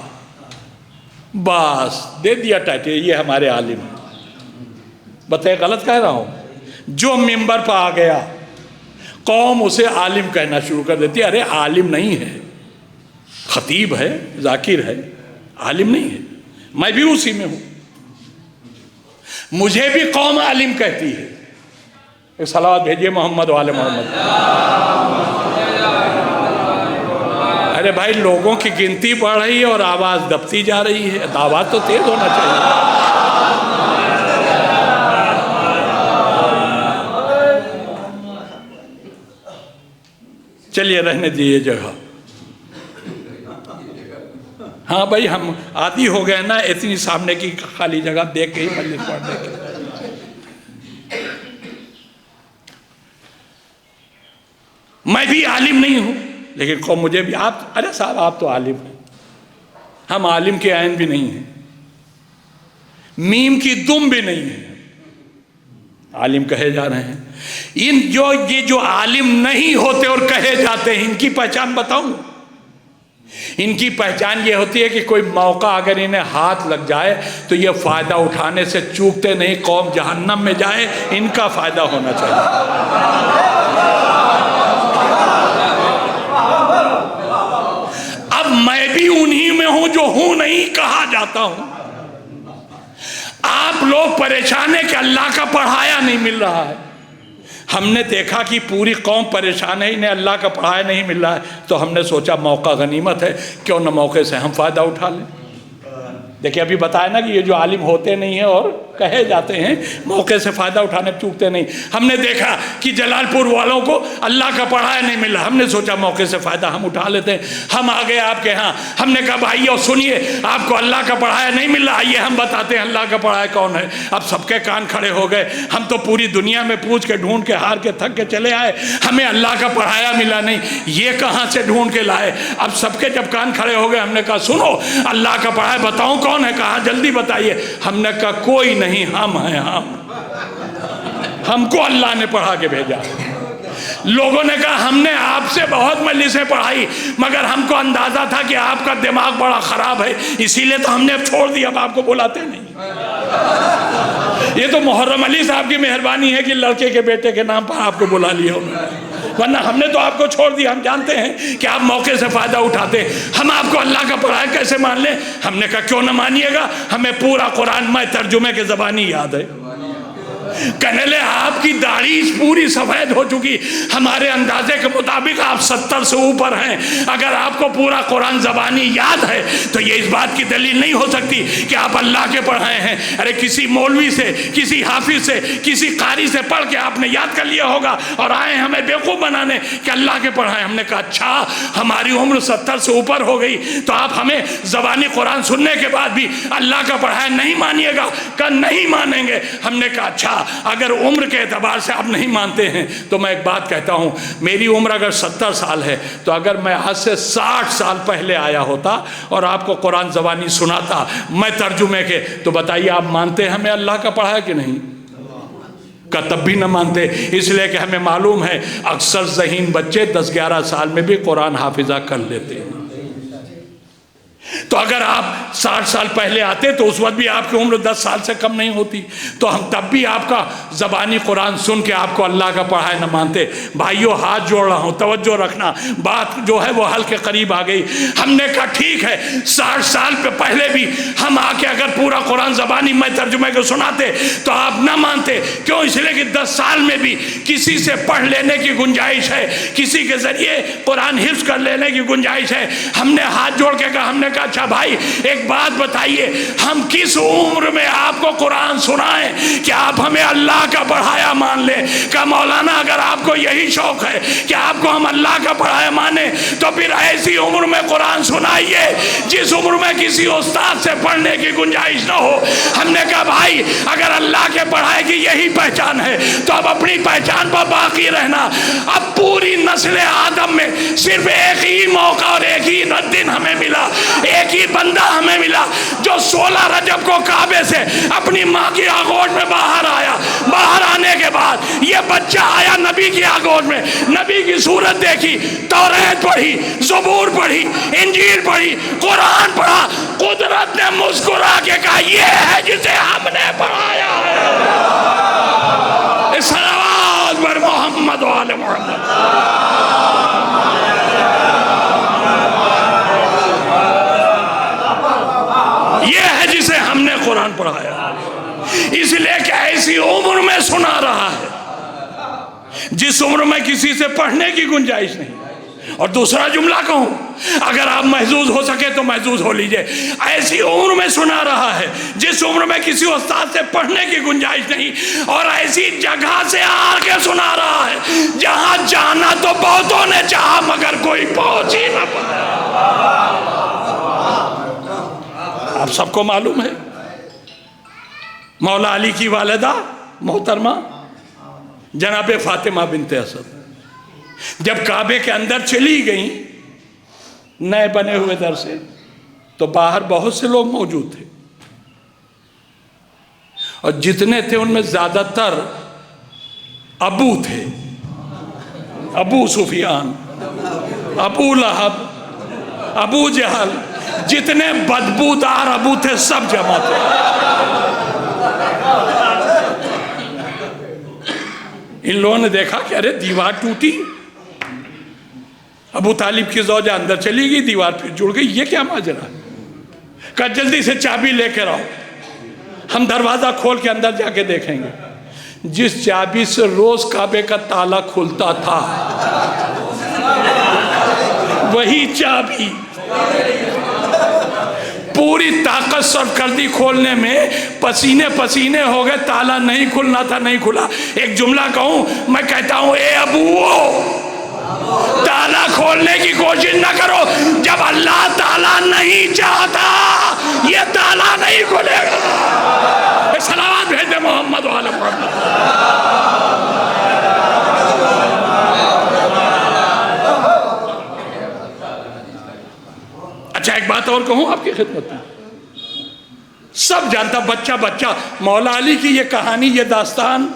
بس دے دیا ٹائٹل، یہ ہمارے عالم ہیں۔ بتائیں غلط کہہ رہا ہوں؟ جو منبر پہ آ گیا قوم اسے عالم کہنا شروع کر دیتی ہے۔ ارے عالم نہیں ہے، خطیب ہے، ذاکر ہے، عالم نہیں ہے۔ میں بھی اسی میں ہوں، مجھے بھی قوم عالم کہتی ہے۔ ایک صلوات بھیجیے محمد و آل محمد۔ ارے بھائی لوگوں کی گنتی بڑھ رہی ہے اور آواز دبتی جا رہی ہے، آواز تو تیز ہونا چاہیے۔ چلیے رہنے دیجیے جگہ۔ ہاں بھائی ہم عادی ہو گئے نا اتنی سامنے کی خالی جگہ دیکھ کے ہی مجلس پڑھنے کی۔ میں بھی عالم نہیں ہوں لیکن قوم مجھے بھی، آپ ارے صاحب آپ تو عالم ہیں، ہم عالم کے عین بھی نہیں ہیں، میم کی دم بھی نہیں ہے، عالم کہے جا رہے ہیں۔ یہ جو عالم نہیں ہوتے اور کہے جاتے ہیں ان کی پہچان بتاؤں؟ ان کی پہچان یہ ہوتی ہے کہ کوئی موقع اگر انہیں ہاتھ لگ جائے تو یہ فائدہ اٹھانے سے چوکتے نہیں، قوم جہنم میں جائے ان کا فائدہ ہونا چاہیے۔ اب میں بھی انہی میں ہوں جو ہوں نہیں کہا جاتا ہوں۔ آپ لوگ پریشان ہیں کہ اللہ کا پڑھایا نہیں مل رہا ہے، ہم نے دیکھا کہ پوری قوم پریشان ہے، انہیں اللہ کا پڑھایا نہیں مل رہا ہے، تو ہم نے سوچا موقع غنیمت ہے، کیوں نہ موقع سے ہم فائدہ اٹھا لیں۔ دیکھیں ابھی بتایا نا کہ یہ جو عالم ہوتے نہیں ہیں اور کہے جاتے ہیں موقع سے فائدہ اٹھانے چوکتے نہیں۔ ہم نے دیکھا کہ جلال پور والوں کو اللہ کا پڑھایا نہیں ملا، ہم نے سوچا موقع سے فائدہ ہم اٹھا لیتے ہیں، ہم آ گئے آپ کے ہاں، ہم نے کہا بھائیو سنیے آپ کو اللہ کا پڑھایا نہیں مل رہا، آئیے ہم بتاتے ہیں اللہ کا پڑھایا کون ہے۔ اب سب کے کان کھڑے ہو گئے، ہم تو پوری دنیا میں پوچھ کے ڈھونڈ کے ہار کے تھک کے چلے آئے، ہمیں اللہ کا پڑھایا ملا نہیں، یہ کہاں سے ڈھونڈ کے لائے؟ اب سب کے جب کان کھڑے ہو گئے ہم نے کہا سنو اللہ کا پڑھایا بتاؤں کون ہے؟ کہا جلدی بتائیے۔ ہم نے کہا کوئی نہیں، ہم ہیں، ہم کو اللہ نے پڑھا کے بھیجا۔ لوگوں نے کہا ہم نے آپ سے بہت مجلسیں پڑھائی مگر ہم کو اندازہ تھا کہ آپ کا دماغ بڑا خراب ہے، اسی لیے تو ہم نے اب چھوڑ دیا، اب آپ کو بلاتے نہیں۔ یہ تو محرم علی صاحب کی مہربانی ہے کہ لڑکے کے بیٹے کے نام پر آپ کو بلا لیا انہوں نے، ورنہ ہم نے تو آپ کو چھوڑ دیا۔ ہم جانتے ہیں کہ آپ موقع سے فائدہ اٹھاتے ہیں، ہم آپ کو اللہ کا پڑھایا کیسے مان لیں؟ ہم نے کہا کیوں نہ مانیے گا، ہمیں پورا قرآن میں ترجمے کے زبانی یاد ہے۔ کہنے لے آپ کی داڑھی پوری سفید ہو چکی، ہمارے اندازے کے مطابق آپ 70 سے اوپر ہیں، اگر آپ کو پورا قرآن زبانی یاد ہے تو یہ اس بات کی دلیل نہیں ہو سکتی کہ آپ اللہ کے پڑھائے ہیں۔ ارے کسی مولوی سے، کسی حافظ سے، کسی قاری سے پڑھ کے آپ نے یاد کر لیا ہوگا اور آئے ہمیں بیوقوف بنانے کہ اللہ کے پڑھائے۔ ہم نے کہا اچھا ہماری عمر 70 سے اوپر ہو گئی تو آپ ہمیں زبانی قرآن سننے کے بعد بھی اللہ کا پڑھایا نہیں مانیے گا؟ کہ نہیں مانیں گے۔ ہم نے کہا اچھا اگر عمر کے اعتبار سے آپ نہیں مانتے ہیں تو میں ایک بات کہتا ہوں، میری عمر اگر 70 سال ہے تو اگر میں آج سے 60 سال پہلے آیا ہوتا اور آپ کو قرآن زبانی سناتا میں ترجمے کے، تو بتائیے آپ مانتے ہمیں اللہ کا پڑھایا کہ نہیں؟ کا تب بھی نہ مانتے، اس لیے کہ ہمیں معلوم ہے اکثر ذہین بچے 10-11 سال میں بھی قرآن حافظہ کر لیتے ہیں۔ تو اگر آپ 60 سال پہلے آتے تو اس وقت بھی آپ کی عمر 10 سال سے کم نہیں ہوتی، تو ہم تب بھی آپ کا زبانی قرآن سن کے آپ کو اللہ کا پڑھایا نہ مانتے۔ بھائیو ہاتھ جوڑ رہا ہوں، توجہ رکھنا، بات جو ہے وہ حل کے قریب آ گئی۔ ہم نے کہا ٹھیک ہے 60 سال پہلے بھی ہم آ کے اگر پورا قرآن زبانی میں ترجمے کو سناتے تو آپ نہ مانتے، کیوں؟ اس لیے کہ 10 سال میں بھی کسی سے پڑھ لینے کی گنجائش ہے، کسی کے ذریعے قرآن حفظ کر لینے کی گنجائش ہے۔ ہم نے ہاتھ جوڑ کے کہا، ہم نے کہا اچھا بھائی ایک بات بتائیے، ہم کس عمر میں آپ کو قرآن سنائیں کہ آپ ہمیں اللہ کا پڑھایا مان لیں؟ کہ مولانا اگر آپ کو یہی شوق ہے کہ آپ کو ہم اللہ کا پڑھایا مانیں تو پھر ایسی عمر میں قرآن سنائیے جس عمر میں کسی استاد سے پڑھنے کی گنجائش نہ ہو۔ ہم نے کہا بھائی اگر اللہ کے پڑھائے کی یہی پہچان ہے تو اب اپنی پہچان پر باقی رہنا۔ اب پوری نسل آدم میں صرف ایک ہی موقع اور ایک ہی دن ہمیں ملا، ایک ہی بندہ ہمیں ملا جو 16 رجب کو کعبے سے اپنی ماں کی آغوش میں باہر آیا. باہر آنے کے بعد یہ بچہ آیا نبی کی آغوش میں, نبی کی صورت دیکھی, توریت پڑھی, زبور پڑھی, انجیل پڑھی, قرآن پڑھا. قدرت نے مسکرا کے کہا یہ ہے جسے ہم نے پڑھایا ہے. صلوات بر محمد و آل محمد. یہ ہے جسے ہم نے قرآن پڑھایا, اس لیے کہ ایسی عمر میں سنا رہا ہے جس عمر میں کسی سے پڑھنے کی گنجائش نہیں. اور دوسرا جملہ کہوں, اگر آپ محظوظ ہو سکے تو محظوظ ہو لیجئے, ایسی عمر میں سنا رہا ہے جس عمر میں کسی استاد سے پڑھنے کی گنجائش نہیں, اور ایسی جگہ سے آ کے سنا رہا ہے جہاں جانا تو بہتوں نے چاہا مگر کوئی پہنچ ہی نہ پایا. آپ سب کو معلوم ہے مولا علی کی والدہ محترمہ جناب فاطمہ بنت اسد جب کعبے کے اندر چلی گئیں نئے بنے ہوئے در سے, تو باہر بہت سے لوگ موجود تھے, اور جتنے تھے ان میں زیادہ تر ابو تھے, ابو سفیان, ابو لہب, ابو جہل, جتنے بدبودار ابو تھے سب جمع تھے. ان لوگوں نے دیکھا کہ ارے دیوار ٹوٹی, ابو طالب کی زوجہ اندر چلی گئی, دیوار پھر جڑ گئی, یہ کیا ماجرا ہے؟ کہا جلدی سے چابی لے کے رہو, ہم دروازہ کھول کے اندر جا کے دیکھیں گے. جس چابی سے روز کعبے کا تالا کھلتا تھا وہی چابی پوری طاقت صرف کر دی کھولنے میں, پسینے پسینے ہو گئے, تالا نہیں کھلنا تھا, نہیں کھلا. ایک جملہ کہوں, میں کہتا ہوں اے ابو تالا کھولنے کی کوشش نہ کرو, جب اللہ تعالیٰ نہیں چاہتا یہ تالا نہیں کھلے گا. سلام بھیج دے محمد و آل محمد. اچھا ایک بات اور کہوں آپ کی خدمت میں, سب جانتا بچہ بچہ مولا علی کی یہ کہانی, یہ داستان,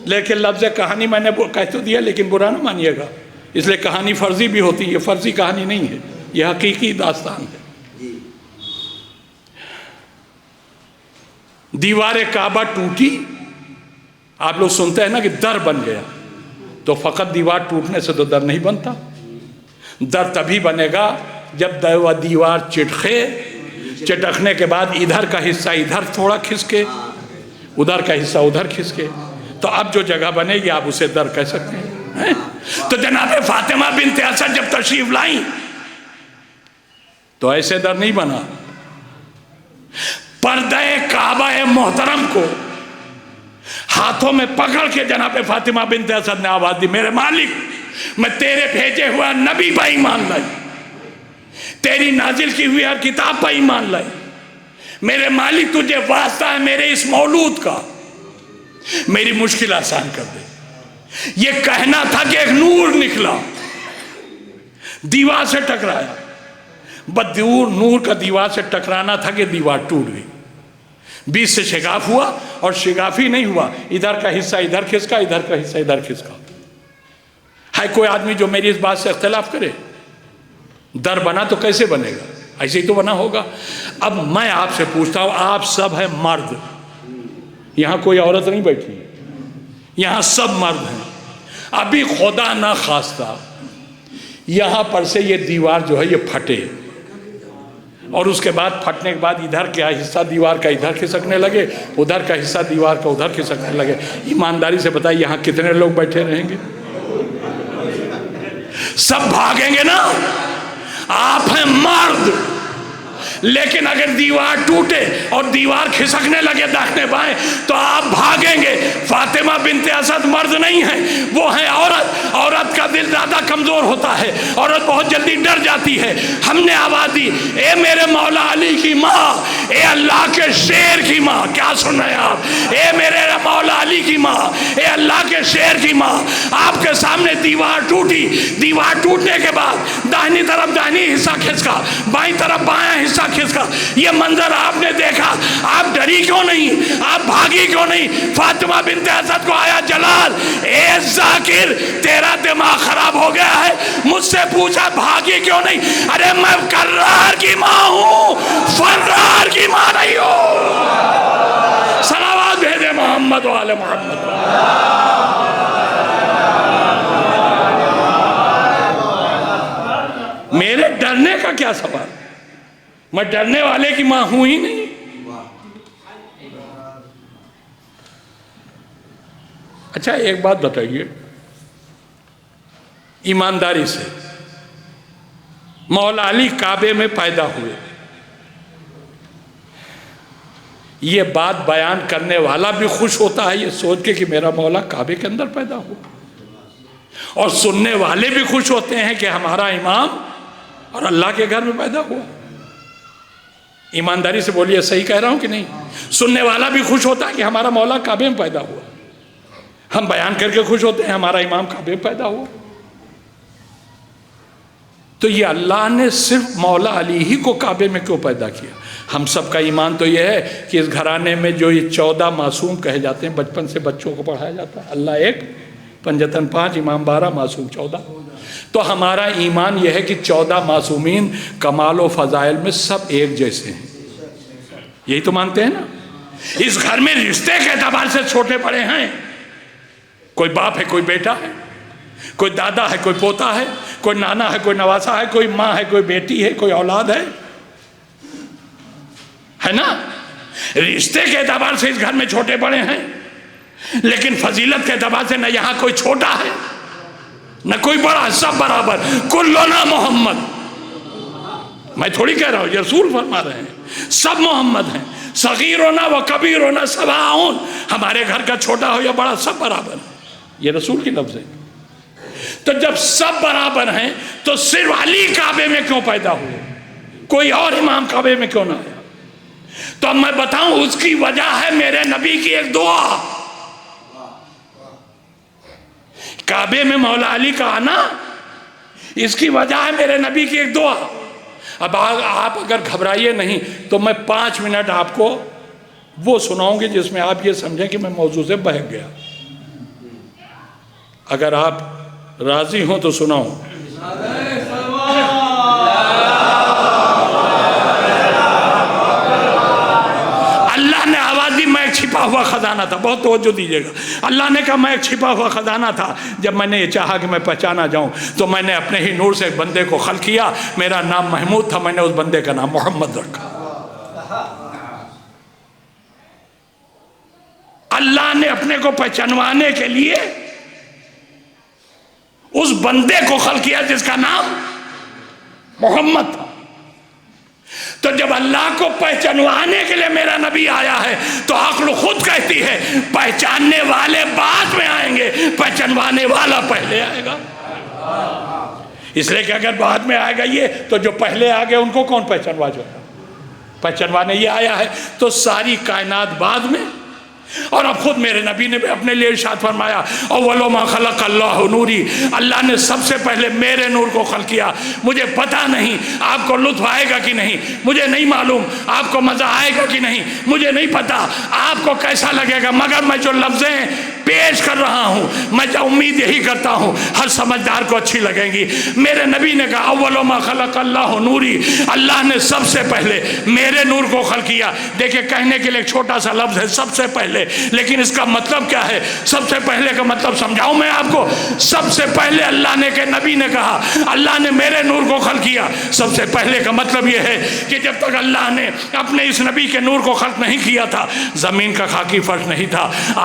لیکن لفظ کہانی میں نے کہہ تو دیا لیکن برا نہ مانیے گا, اس لیے کہانی فرضی بھی ہوتی ہے, یہ فرضی کہانی نہیں ہے, یہ حقیقی داستان ہے. دیوار کعبہ ٹوٹی, آپ لوگ سنتے ہیں نا کہ در بن گیا, تو فقط دیوار ٹوٹنے سے تو در نہیں بنتا. در تبھی بنے گا جب دیوار چٹکے, چٹکنے کے بعد ادھر کا حصہ ادھر تھوڑا کھسکے, ادھر کا حصہ ادھر کھسکے, تو اب جو جگہ بنے گی آپ اسے در کہہ سکتے ہیں. تو جناب فاطمہ بنت اسد جب تشریف لائیں تو ایسے در نہیں بنا. پردہ کعبہ محترم کو ہاتھوں میں پکڑ کے جناب فاطمہ بنت اسد نے آواز دی, میرے مالک میں تیرے بھیجے ہوا نبی پر ایمان لائی, تیری نازل کی ہوئی ہر کتاب پر ایمان لائی. میرے مالک تجھے واسطہ ہے میرے اس مولود کا, میری مشکل آسان کر دے. یہ کہنا تھا کہ ایک نور نکلا, دیوار سے ٹکرایا, بدور نور کا دیوار سے ٹکرانا تھا کہ دیوار ٹوٹ گئی. بیچ سے شگاف ہوا, اور شگافی نہیں ہوا, ادھر کا حصہ ادھر کھسکا, ادھر کا حصہ ادھر کھسکا. ہے کوئی آدمی جو میری اس بات سے اختلاف کرے؟ در بنا تو کیسے بنے گا؟ ایسے ہی تو بنا ہوگا. اب میں آپ سے پوچھتا ہوں, آپ سب ہیں مرد, یہاں کوئی عورت نہیں بیٹھی, یہاں سب مرد ہیں. ابھی خدا نہ خواستہ یہاں پر سے یہ دیوار جو ہے یہ پھٹے, اور اس کے بعد پھٹنے کے بعد ادھر کا حصہ دیوار کا ادھر کھسکنے لگے, ادھر کا حصہ دیوار کا ادھر کھسکنے لگے. ایمانداری سے بتائیے یہاں کتنے لوگ بیٹھے رہیں گے؟ سب بھاگیں گے نا. آپ ہیں مرد, لیکن اگر دیوار ٹوٹے اور دیوار کھسکنے لگے داہنے بائیں تو آپ بھاگیں گے. فاطمہ بنت اسد مرد نہیں ہے، وہ ہیں عورت۔ عورت کا دل زیادہ کمزور ہوتا ہے، عورت بہت جلدی ڈر جاتی ہے۔ ہم نے آواز دی، اے میرے مولا علی کی ماں، اے اللہ کے شیر کی ماں، کیا سن رہے ہیں آپ؟ اے میرے مولا علی کی ماں، اے اللہ کے شیر کی ماں۔ آپ کے سامنے دیوار ٹوٹی، دیوار ٹوٹنے کے بعد داہنی طرف داہنی حصہ کھسکا، بائیں طرف بایاں حصہ کھسکا۔ یہ منظر آپ نے دیکھا، آپ ڈری کیوں نہیں؟ آپ بھاگی کیوں نہیں؟ فاطمہ بنت اسد کو آیا جلال، اے ذاکر تیرا دماغ خراب ہو گیا ہے؟ مجھ سے پوچھا بھاگی کیوں نہیں؟ ارے میں کرار کی ماں ہوں، فرار کی ماں نہیں ہوں۔ صلوات بھیجے محمد و آل محمد۔ میرے ڈرنے کا کیا سوال؟ میں ڈرنے والے کی ماں ہوں ہی نہیں۔ اچھا ایک بات بتائیے ایمانداری سے، مولا علی کعبے میں پیدا ہوئے، یہ بات بیان کرنے والا بھی خوش ہوتا ہے یہ سوچ کے کہ میرا مولا کعبے کے اندر پیدا ہوا، اور سننے والے بھی خوش ہوتے ہیں کہ ہمارا امام اور اللہ کے گھر میں پیدا ہوا۔ ایمانداری سے بولیے صحیح کہہ رہا ہوں کہ نہیں؟ سننے والا بھی خوش ہوتا ہے کہ ہمارا مولا کعبے میں پیدا ہوا، ہم بیان کر کے خوش ہوتے ہیں ہمارا امام کعبے میں پیدا ہوا۔ تو یہ اللہ نے صرف مولا علی ہی کو کعبے میں کیوں پیدا کیا؟ ہم سب کا ایمان تو یہ ہے کہ اس گھرانے میں جو یہ 14 معصوم کہے جاتے ہیں، بچپن سے بچوں کو پڑھایا جاتا ہے، اللہ ایک، پنجتن 5، امام 12، معصوم 14۔ تو ہمارا ایمان یہ ہے کہ 14 معصومین کمال و فضائل میں سب ایک جیسے ہیں، یہی تو مانتے ہیں نا؟ اس گھر میں رشتے کے اعتبار سے چھوٹے بڑے ہیں، کوئی باپ ہے کوئی بیٹا ہے، کوئی دادا ہے کوئی پوتا ہے، کوئی نانا ہے کوئی نواسا ہے، کوئی ماں ہے کوئی بیٹی ہے، کوئی اولاد ہے نا؟ رشتے کے اعتبار سے اس گھر میں چھوٹے بڑے ہیں، لیکن فضیلت کے اعتبار سے نہ یہاں کوئی چھوٹا ہے نہ کوئی بڑا، سب برابر۔ کلنا محمد، میں تھوڑی کہہ رہا ہوں، یہ رسول فرما رہے ہیں، سب محمد ہیں، صغیرنا و کبیرنا سواء، ہمارے گھر کا چھوٹا ہو یا بڑا سب برابر ہے، یہ رسول کی لفظ ہے۔ تو جب سب برابر ہیں تو صرف علی کعبے میں کیوں پیدا ہوئے؟ کوئی اور امام کعبے میں کیوں نہ آیا؟ تو اب میں بتاؤں اس کی وجہ ہے میرے نبی کی ایک دعا۔ کعبے میں مولا علی کا آنا اس کی وجہ ہے میرے نبی کی ایک دعا۔ اب آپ اگر گھبرائیے نہیں تو میں 5 منٹ آپ کو وہ سناؤں گی جس میں آپ یہ سمجھیں کہ میں موضوع سے بہک گیا۔ اگر آپ راضی ہوں تو سناؤں۔ اللہ نے آواز دی، میں ایک چھپا ہوا خزانہ تھا، بہت توجہ دیجیے گا۔ اللہ نے کہا میں ایک چھپا ہوا خزانہ تھا، جب میں نے یہ چاہا کہ میں پہچانا جاؤں تو میں نے اپنے ہی نور سے ایک بندے کو خلق کیا، میرا نام محمود تھا، میں نے اس بندے کا نام محمد رکھا۔ اللہ نے اپنے کو پہچانوانے کے لیے اس بندے کو خلق کیا جس کا نام محمد تھا۔ تو جب اللہ کو پہچانوانے کے لیے میرا نبی آیا ہے تو عقل خود کہتی ہے پہچاننے والے بعد میں آئیں گے، پہچانوانے والا پہلے آئے گا۔ اس لیے کہ اگر بعد میں آئے گا یہ تو جو پہلے آ گئے ان کو کون پہچانوا جائے؟ پہچانوانے یہ آیا ہے تو ساری کائنات بعد میں۔ اور اب خود میرے نبی نے بھی اپنے لیے ارشاد فرمایا اول ما خلق اللہ نوری، اللہ نے سب سے پہلے میرے نور کو خلق کیا۔ مجھے پتا نہیں آپ کو لطف آئے گا کہ نہیں، مجھے نہیں معلوم آپ کو مزہ آئے گا کہ نہیں، مجھے نہیں پتا آپ کو کیسا لگے گا، مگر میں جو لفظیں پیش کر رہا ہوں میں جو امید یہی کرتا ہوں ہر سمجھدار کو اچھی لگیں گی۔ میرے نبی نے کہا اول ما خلق اللہ نوری، اللہ نے سب سے پہلے میرے نور کو خلق کیا۔ دیکھیں کہنے کے لیے ایک چھوٹا سا لفظ ہے سب سے پہلے، لیکن اس کا مطلب کیا ہے؟ سب سے پہلے کا مطلب سمجھاؤں میں آپ کو۔ سب سے پہلے اللہ نے کہ نبی نے کہا اللہ نے میرے نور کو خلق کیا، سب سے پہلے کا مطلب یہ ہے کہ جب تک اللہ نے اپنے اس نبی کے نور کو خلق نہیں کیا تھا، زمین کا خاکی فرش نہیں تھا،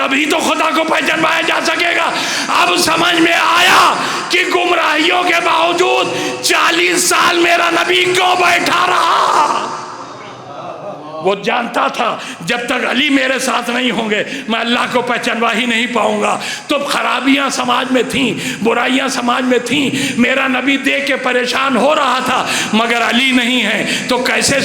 تبھی تو خدا کو پہچانوایا جا سکے گا۔ اب سمجھ میں آیا کہ گمراہیوں کے باوجود 40 سال میرا نبی کیوں بیٹھا رہا۔ وہ جانتا تھا جب تک علی میرے ساتھ نہیں ہوں گے میں اللہ کو پہچانوا ہی نہیں پاؤں گا۔ تو خرابیاں سماج میں تھیں، برائیاں سماج میں تھیں، میرا نبی دیکھ کے پریشان ہو رہا تھا، مگر علی نہیں ہے تو کیسے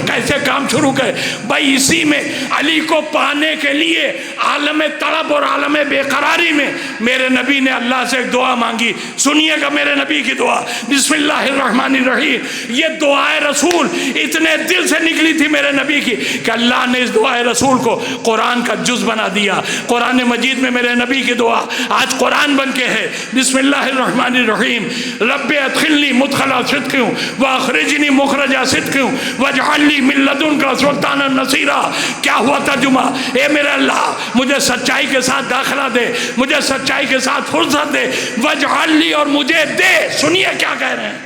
کیسے کام شروع کرے؟ بھائی اسی میں علی کو پانے کے لیے عالم طلب اور عالم بے قراری میں میرے نبی نے اللہ سے ایک دعا مانگی۔ سنیے گا میرے نبی کی دعا، بسم اللہ الرحمن الرحیم۔ یہ دعائے رسول اتنے دل سے نکلی تھی میرے نبی کی کہ اللہ نے اس دعائے رسول کو قرآن کا جز بنا دیا۔ قرآن مجید میں میرے نبی کی دعا آج قرآن بن کے ہے، بسم اللہ الرحمن الرحیم، رب ادخلنی مدخل صدق واخرجنی مخرج صدق واجعل لی من لدنک سلطانا نصیرا۔ کیا ہوا ترجمہ؟ اے میرے اللہ مجھے سچائی کے ساتھ داخلہ دے، مجھے سچائی کے ساتھ فرصت دے، واجعل لی اور مجھے دے۔ سنیے کیا کہہ رہے ہیں،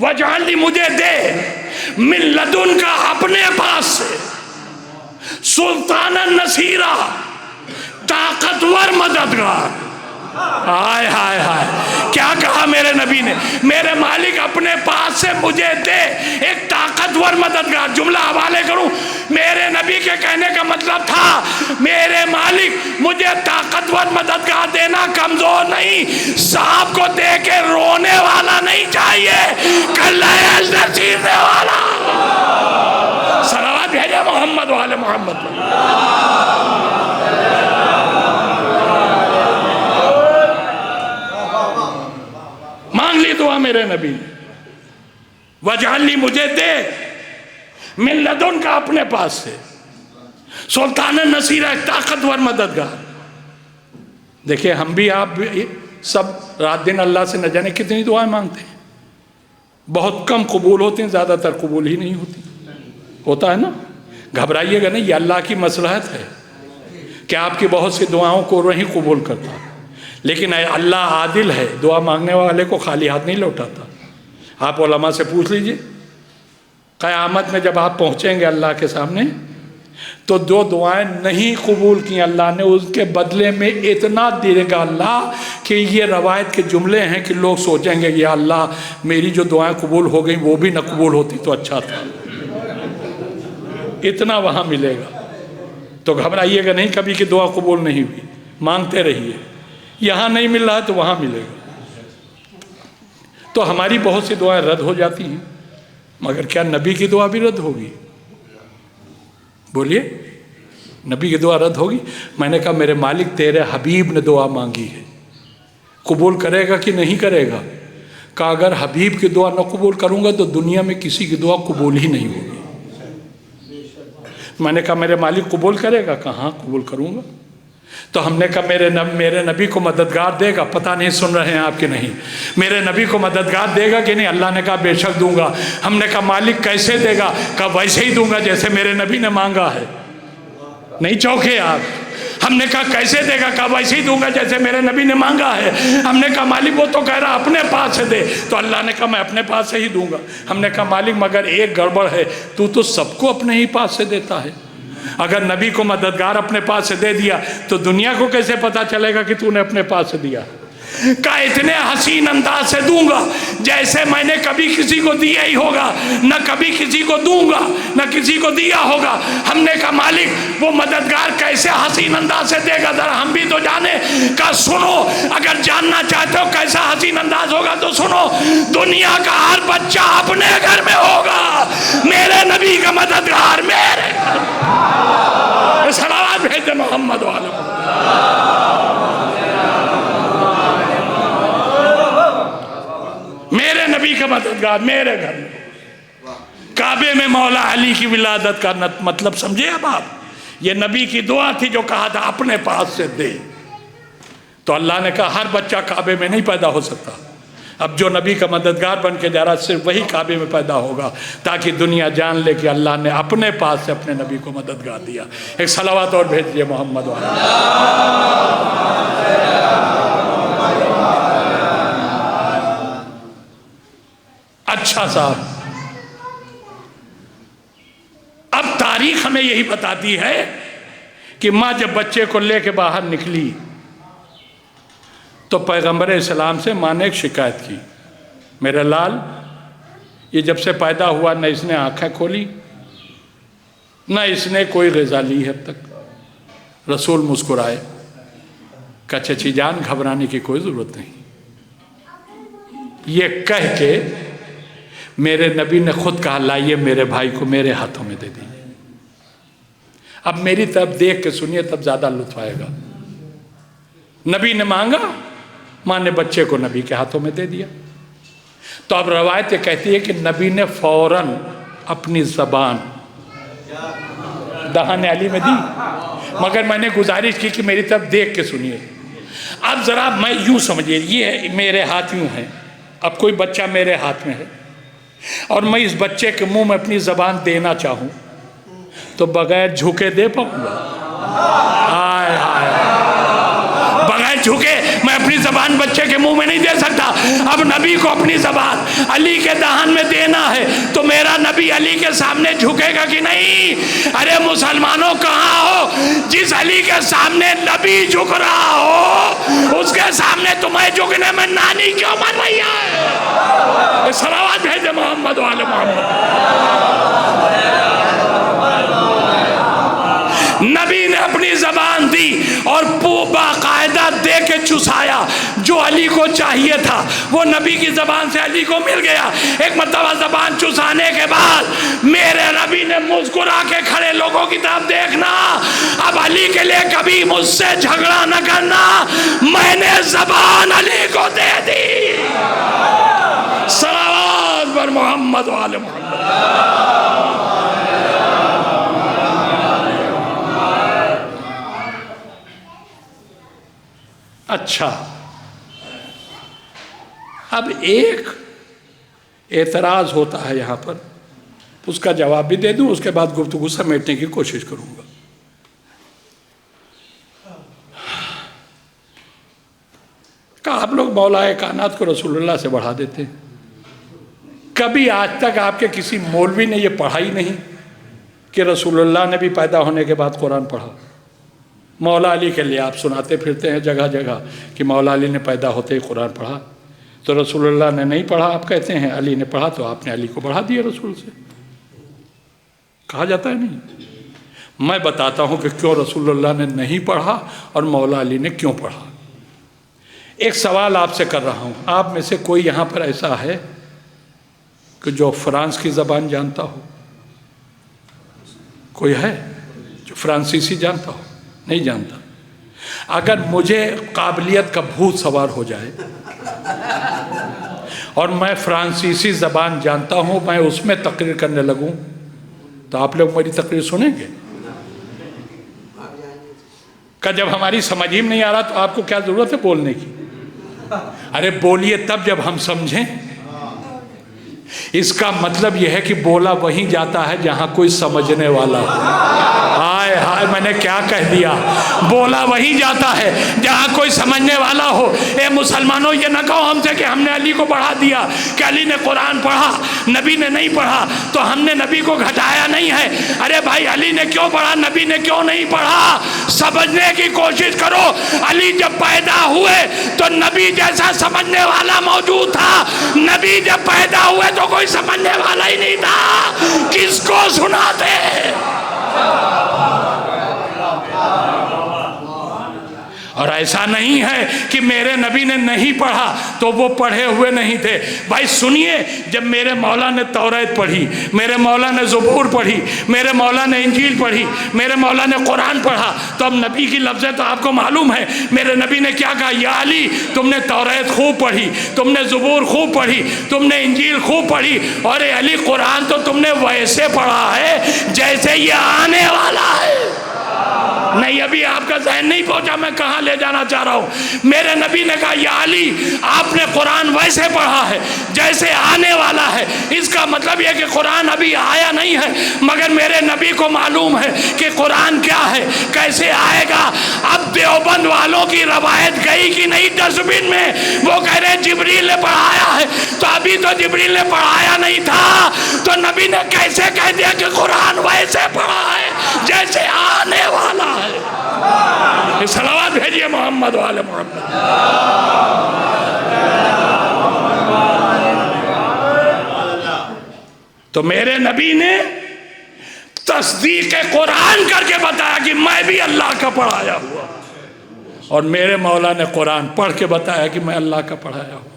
واجعل لی مجھے دے، من لدن کا اپنے پاس سے، سلطان نصیرہ طاقتور مددگار۔ ہائے ہائے ہائے، کیا کہا میرے نبی نے؟ میرے مالک اپنے پاس سے مجھے دے ایک طاقتور مددگار۔ جملہ حوالے کروں، میرے نبی کے کہنے کا مطلب تھا میرے مالک مجھے طاقتور مددگار دینا، کمزور نہیں، سانپ کو دے کے رونے والا نہیں چاہیے، کلہے چیرنے والا۔ صلوات بھیجے محمد والے محمد۔ مانگ لی دعا میرے نبی نے، واجعل لی مجھے دے من لدن کا اپنے پاس سے، سلطان نصیرہ ایک طاقتور مددگار۔ دیکھیں ہم بھی آپ بھی سب رات دن اللہ سے نہ جانے کتنی دعائیں مانگتے ہیں، بہت کم قبول ہوتی ہیں، زیادہ تر قبول ہی نہیں ہوتی۔ ہوتا ہے نا، گھبرائیے گا نہیں، یہ اللہ کی مصلحت ہے کہ آپ کی بہت سی دعاؤں کو وہی قبول کرتا ہے، لیکن اللہ عادل ہے، دعا مانگنے والے کو خالی ہاتھ نہیں لوٹاتا۔ آپ علماء سے پوچھ لیجئے، قیامت میں جب آپ پہنچیں گے اللہ کے سامنے تو جو دعائیں نہیں قبول کی اللہ نے اس کے بدلے میں اتنا دے گا اللہ کہ یہ روایت کے جملے ہیں کہ لوگ سوچیں گے یا اللہ میری جو دعائیں قبول ہو گئیں وہ بھی نہ قبول ہوتی تو اچھا تھا، اتنا وہاں ملے گا۔ تو گھبرائیے گا نہیں کبھی کہ دعا قبول نہیں ہوئی، مانگتے رہیے، یہاں نہیں مل رہا تو وہاں ملے گا۔ تو ہماری بہت سی دعائیں رد ہو جاتی ہیں، مگر کیا نبی کی دعا بھی رد ہوگی؟ بولیے، نبی کی دعا رد ہوگی؟ میں نے کہا میرے مالک تیرے حبیب نے دعا مانگی ہے، قبول کرے گا کہ نہیں کرے گا؟ کہا اگر حبیب کی دعا نہ قبول کروں گا تو دنیا میں کسی کی دعا قبول ہی نہیں ہوگی۔ میں نے کہا میرے مالک قبول کرے گا؟ کہاں قبول کروں گا۔ تو ہم نے کہا میرے نبی کو مددگار دے گا؟ پتہ نہیں سن رہے ہیں آپ کہ نہیں، میرے نبی کو مددگار دے گا کہ نہیں؟ اللہ نے کہا بے شک دوں گا۔ ہم نے کہا مالک کیسے دے گا؟ کہا ویسے ہی دوں گا جیسے میرے نبی نے مانگا ہے۔ نہیں چوکے آپ؟ ہم نے کہا کیسے دے گا؟ کہا ویسے ہی دوں گا جیسے میرے نبی نے مانگا ہے۔ ہم نے کہا مالک وہ تو کہہ رہا اپنے پاس سے دے، تو اللہ نے کہا میں اپنے پاس سے ہی دوں گا۔ ہم نے کہا مالک مگر ایک گڑبڑ ہے، تو سب کو اپنے ہی پاس سے دیتا ہے، اگر نبی کو مددگار اپنے پاس سے دے دیا تو دنیا کو کیسے پتا چلے گا کہ تو نے اپنے پاس سے دیا؟ کہا اتنے حسین انداز سے دوں گا جیسے میں نے کبھی کسی کو دیا ہی ہوگا، نہ کبھی کسی کو دوں گا نہ کسی کو دیا ہوگا۔ ہم نے کہا مالک وہ مددگار کیسے حسین انداز سے دے گا، ذرا ہم بھی تو جانے۔ کہا سنو، اگر جاننا چاہتے ہو کیسا حسین انداز ہوگا تو سنو، دنیا کا ہر بچہ اپنے گھر میں ہوگا، میرے نبی کا مددگار میرے گھر میں۔ صلوات بھیجے محمد والے۔ میرے نبی کا مددگار میرے گھر میں۔ کعبے میں مولا علی کی ولادت کا مطلب سمجھے اب آپ؟ یہ نبی کی دعا تھی جو کہا تھا اپنے پاس سے دے، تو اللہ نے کہا ہر بچہ کعبے میں نہیں پیدا ہو سکتا، اب جو نبی کا مددگار بن کے جا رہا صرف وہی کعبے میں پیدا ہوگا، تاکہ دنیا جان لے کہ اللہ نے اپنے پاس سے اپنے نبی کو مددگار دیا۔ ایک صلوات اور بھیج دیے محمد والے۔ اچھا صاحب، اب تاریخ ہمیں یہی بتاتی ہے کہ ماں جب بچے کو لے کے باہر نکلی تو پیغمبر اسلام سے ماں نے ایک شکایت کی، میرا لال یہ جب سے پیدا ہوا نہ اس نے آنکھیں کھولی نہ اس نے کوئی غذا لی ہے اب تک۔ رسول مسکرائے، کہا چچی جان گھبرانے کی کوئی ضرورت نہیں۔ یہ کہہ کے میرے نبی نے خود کہا لائیے میرے بھائی کو میرے ہاتھوں میں دے دیجیے۔ اب میری طرف دیکھ کے سنیے تب زیادہ لطف آئے گا۔ نبی نے مانگا، ماں نے بچے کو نبی کے ہاتھوں میں دے دیا۔ تو اب روایت یہ کہتی ہے کہ نبی نے فوراً اپنی زبان دہان علی میں دی، مگر میں نے گزارش کی کہ میری طرف دیکھ کے سنیے۔ اب ذرا میں یوں سمجھیے، یہ میرے ہاتھ یوں ہیں، اب کوئی بچہ میرے ہاتھ میں ہے اور میں اس بچے کے منہ میں اپنی زبان دینا چاہوں تو بغیر جھکے دے پاؤں گا؟ آئے آئے بغیر جھکے میں اپنی زبان بچے کے منہ میں نہیں دے سکتا۔ اب نبی کو اپنی زبان علی کے دہن میں دینا ہے تو میرا نبی علی کے سامنے جھکے گا کہ نہیں؟ ارے مسلمانوں کہاں ہو؟ جس علی کے سامنے نبی جھک رہا ہو اس کے سامنے تمہیں جھکنے میں نانی کیوں مر رہی ہے؟ صلوات بھیجے محمد وعلی محمد۔ نبی نے اپنی زبان دی اور باقاعدہ دے کے چسایا، جو علی کو چاہیے تھا وہ نبی کی زبان سے علی کو مل گیا۔ ایک مرتبہ زبان چسانے کے بعد میرے نبی نے مسکرا کے کھڑے لوگوں کی طرف دیکھنا، اب علی کے لیے کبھی مجھ سے جھگڑا نہ کرنا، میں نے زبان علی کو دے دی۔ صلوات بر محمد وعلی محمد۔ اچھا، اب ایک اعتراض ہوتا ہے یہاں پر، اس کا جواب بھی دے دوں، اس کے بعد گفتگو سمیٹنے کی کوشش کروں گا۔ کہ آپ لوگ مولا کائنات کو رسول اللہ سے بڑھا دیتے ہیں۔ کبھی آج تک آپ کے کسی مولوی نے یہ پڑھا ہی نہیں کہ رسول اللہ نے بھی پیدا ہونے کے بعد قرآن پڑھا۔ مولا علی کے لیے آپ سناتے پھرتے ہیں جگہ جگہ کہ مولا علی نے پیدا ہوتے ہی قرآن پڑھا، تو رسول اللہ نے نہیں پڑھا آپ کہتے ہیں، علی نے پڑھا تو آپ نے علی کو بڑھا دیا رسول سے۔ کہا جاتا ہے نہیں؟ میں بتاتا ہوں کہ کیوں رسول اللہ نے نہیں پڑھا اور مولا علی نے کیوں پڑھا۔ ایک سوال آپ سے کر رہا ہوں، آپ میں سے کوئی یہاں پر ایسا ہے کہ جو فرانس کی زبان جانتا ہو؟ کوئی ہے جو فرانسیسی جانتا ہو؟ نہیں جانتا۔ اگر مجھے قابلیت کا بھوت سوار ہو جائے اور میں فرانسیسی زبان جانتا ہوں، میں اس میں تقریر کرنے لگوں تو آپ لوگ میری تقریر سنیں گے؟ کہ جب ہماری سمجھ ہی نہیں آ رہا تو آپ کو کیا ضرورت ہے بولنے کی؟ ارے بولیے تب جب ہم سمجھیں۔ اس کا مطلب یہ ہے کہ بولا وہیں جاتا ہے جہاں کوئی سمجھنے والا ہو۔ ہائے ہائے میں نے کیا کہہ دیا؟ بولا وہیں جاتا ہے جہاں کوئی سمجھنے والا ہو۔ اے مسلمانوں یہ نہ کہو ہم سے کہ ہم نے علی کو بڑھا دیا، کہ علی نے قرآن پڑھا نبی نے نہیں پڑھا تو ہم نے نبی کو گھٹایا نہیں ہے۔ ارے بھائی علی نے کیوں پڑھا نبی نے کیوں نہیں پڑھا؟ سمجھنے کی کوشش کرو۔ علی جب پیدا ہوئے تو نبی جیسا سمجھنے والا موجود تھا، نبی جب پیدا ہوئے تو کوئی سمجھنے والا ہی نہیں تھا، کس کو سناتے؟ اور ایسا نہیں ہے کہ میرے نبی نے نہیں پڑھا تو وہ پڑھے ہوئے نہیں تھے۔ بھائی سنیے، جب میرے مولا نے توریت پڑھی، میرے مولا نے زبور پڑھی، میرے مولا نے انجیل پڑھی، میرے مولا نے قرآن پڑھا، تو اب نبی کی لفظیں تو آپ کو معلوم ہے۔ میرے نبی نے کیا کہا؟ یا علی تم نے توریت خوب پڑھی، تم نے زبور خوب پڑھی، تم نے انجیل خوب پڑھی، اور اے علی قرآن تو تم نے ویسے پڑھا ہے جیسے یہ آنے والا ہے۔ نہیں ابھی آپ کا ذہن نہیں پہنچا میں کہاں لے جانا چاہ رہا ہوں۔ میرے نبی نے کہا یا علی آپ نے قرآن ویسے پڑھا ہے جیسے آنے والا ہے۔ اس کا مطلب یہ کہ قرآن ابھی آیا نہیں ہے، مگر میرے نبی کو معلوم ہے کہ قرآن کیا ہے، کیسے آئے گا۔ اب دیوبند والوں کی روایت گئی کہ نہیں ڈسٹ بن میں، وہ کہہ رہے جبریل نے پڑھایا ہے، تو ابھی تو جبریل نے پڑھایا نہیں تھا، تو نبی نے کیسے کہہ دیا کہ قرآن ویسے پڑھا ہے؟ جیسے آنے والا ہے۔ صلوات بھیجیے محمد والے محمد۔ تو میرے نبی نے تصدیق قرآن کر کے بتایا کہ میں بھی اللہ کا پڑھایا ہوا، اور میرے مولا نے قرآن پڑھ کے بتایا کہ میں اللہ کا پڑھایا ہوا۔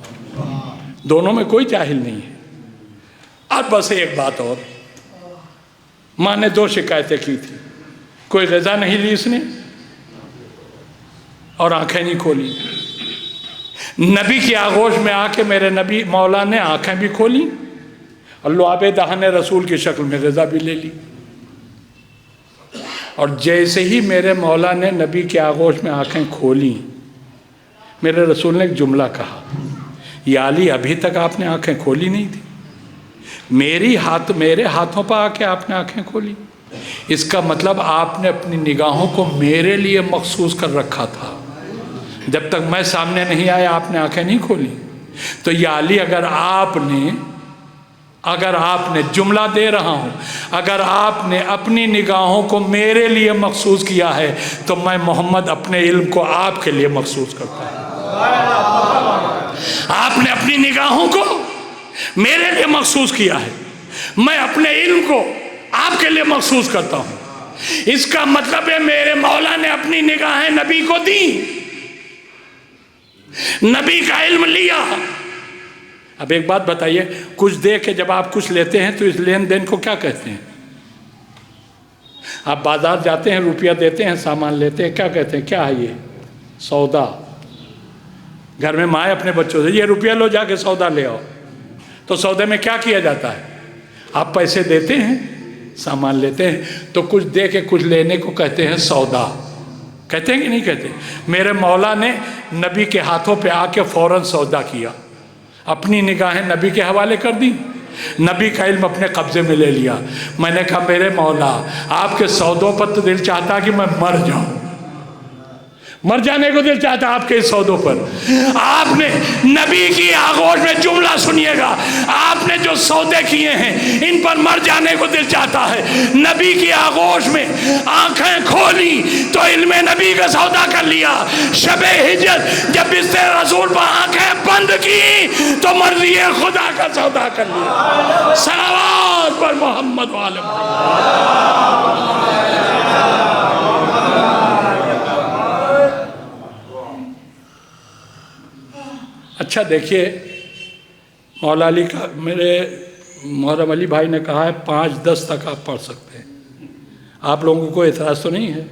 دونوں میں کوئی جاہل نہیں ہے۔ اب بس ایک بات اور، ماں نے 2 شکایتیں کی تھی، کوئی غذا نہیں لی اس نے اور آنکھیں نہیں کھولی۔ نبی کی آغوش میں آ کے میرے نبی مولا نے آنکھیں بھی کھولی اور لعاب دہن رسول کی شکل میں غذا بھی لے لی۔ اور جیسے ہی میرے مولا نے نبی کے آغوش میں آنکھیں کھولی، میرے رسول نے ایک جملہ کہا، یا علی ابھی تک آپ نے آنکھیں کھولی نہیں تھی، میرے ہاتھوں پر آ کے آپ نے آنکھیں کھولی، اس کا مطلب آپ نے اپنی نگاہوں کو میرے لیے مخصوص کر رکھا تھا، جب تک میں سامنے نہیں آیا آپ نے آنکھیں نہیں کھولی۔ تو یا علی اگر آپ نے جملہ دے رہا ہوں، اگر آپ نے اپنی نگاہوں کو میرے لیے مخصوص کیا ہے تو میں محمد اپنے علم کو آپ کے لیے مخصوص کرتا ہوں۔ آپ نے اپنی نگاہوں کو میرے لیے مخصوص کیا ہے، میں اپنے علم کو آپ کے لیے مخصوص کرتا ہوں۔ اس کا مطلب ہے میرے مولا نے اپنی نگاہیں نبی کو دی، نبی کا علم لیا۔ اب ایک بات بتائیے، کچھ دے کے جب آپ کچھ لیتے ہیں تو اس لین دین کو کیا کہتے ہیں؟ آپ بازار جاتے ہیں، روپیہ دیتے ہیں، سامان لیتے ہیں، کیا کہتے ہیں؟ کیا ہے یہ؟ سودا۔ گھر میں ماں اپنے بچوں سے یہ روپیہ لو جا کے سودا لے آؤ، تو سودے میں کیا کیا جاتا ہے؟ آپ پیسے دیتے ہیں، سامان لیتے ہیں، تو کچھ دے کے کچھ لینے کو کہتے ہیں سودا۔ کہتے ہیں کہ نہیں کہتے؟ میرے مولا نے نبی کے ہاتھوں پہ آ کے فوراً سودا کیا، اپنی نگاہیں نبی کے حوالے کر دی، نبی کا علم اپنے قبضے میں لے لیا۔ میں نے کہا میرے مولا آپ کے سودوں پر تو دل چاہتا کہ میں مر جاؤں، مر جانے کو دل چاہتا آپ کے اس سودوں پر۔ آپ نے نبی کی آغوش میں جملہ سنیے گا، آپ نے جو سودے کیے ہیں ان پر مر جانے کو دل چاہتا ہے۔ نبی کی آغوش میں آنکھیں کھولی تو علم نبی کا سودا کر لیا۔ شب ہجرت جب بستر رسول پر آنکھیں بند کی تو مرضی خدا کا سودا کر لیا۔ صلوات پر محمد والے محمد۔ اچھا دیکھیے، مولا علی کا، میرے محرم علی بھائی نے کہا ہے 5-10 تک آپ پڑھ سکتے ہیں۔ آپ لوگوں کو اعتراض تو نہیں ہے؟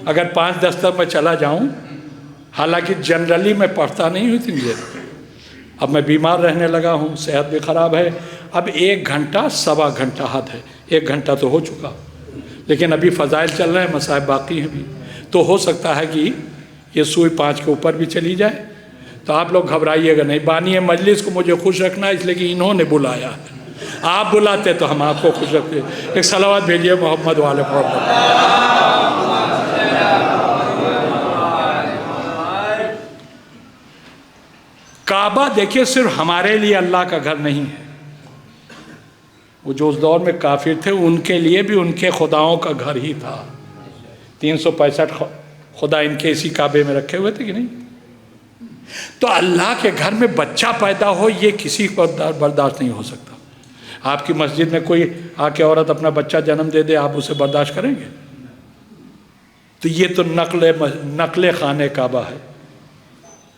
اگر 5-10 تک میں چلا جاؤں، حالانکہ جنرلی میں پڑھتا نہیں ہوں اتنی دیر، اب میں بیمار رہنے لگا ہوں، صحت بھی خراب ہے، اب 1 گھنٹہ 1.25 گھنٹہ حد ہے، 1 گھنٹہ تو ہو چکا، لیکن ابھی فضائل چل رہے ہیں، مصائب باقی ہیں بھی، تو ہو سکتا ہے کہ یہ سوئی 5 کے اوپر بھی چلی جائے، تو آپ لوگ گھبرائیے گا نہیں۔ بانی مجلس کو مجھے خوش رکھنا ہے، اس لیے کہ انہوں نے بلایا ہے، آپ بلاتے تو ہم آپ کو خوش رکھتے۔ ایک صلوات بھیجیے محمد والے محمد۔ کعبہ دیکھیے صرف ہمارے لیے اللہ کا گھر نہیں ہے، وہ جو اس دور میں کافر تھے ان کے لیے بھی ان کے خداؤں کا گھر ہی تھا۔ 365 خدا ان کے اسی کعبے میں رکھے ہوئے تھے کہ نہیں؟ تو اللہ کے گھر میں بچہ پیدا ہو یہ کسی کو برداشت نہیں ہو سکتا۔ آپ کی مسجد میں کوئی آ کے عورت اپنا بچہ جنم دے دے، آپ اسے برداشت کریں گے؟ تو یہ تو نقل خانہ کعبہ ہے،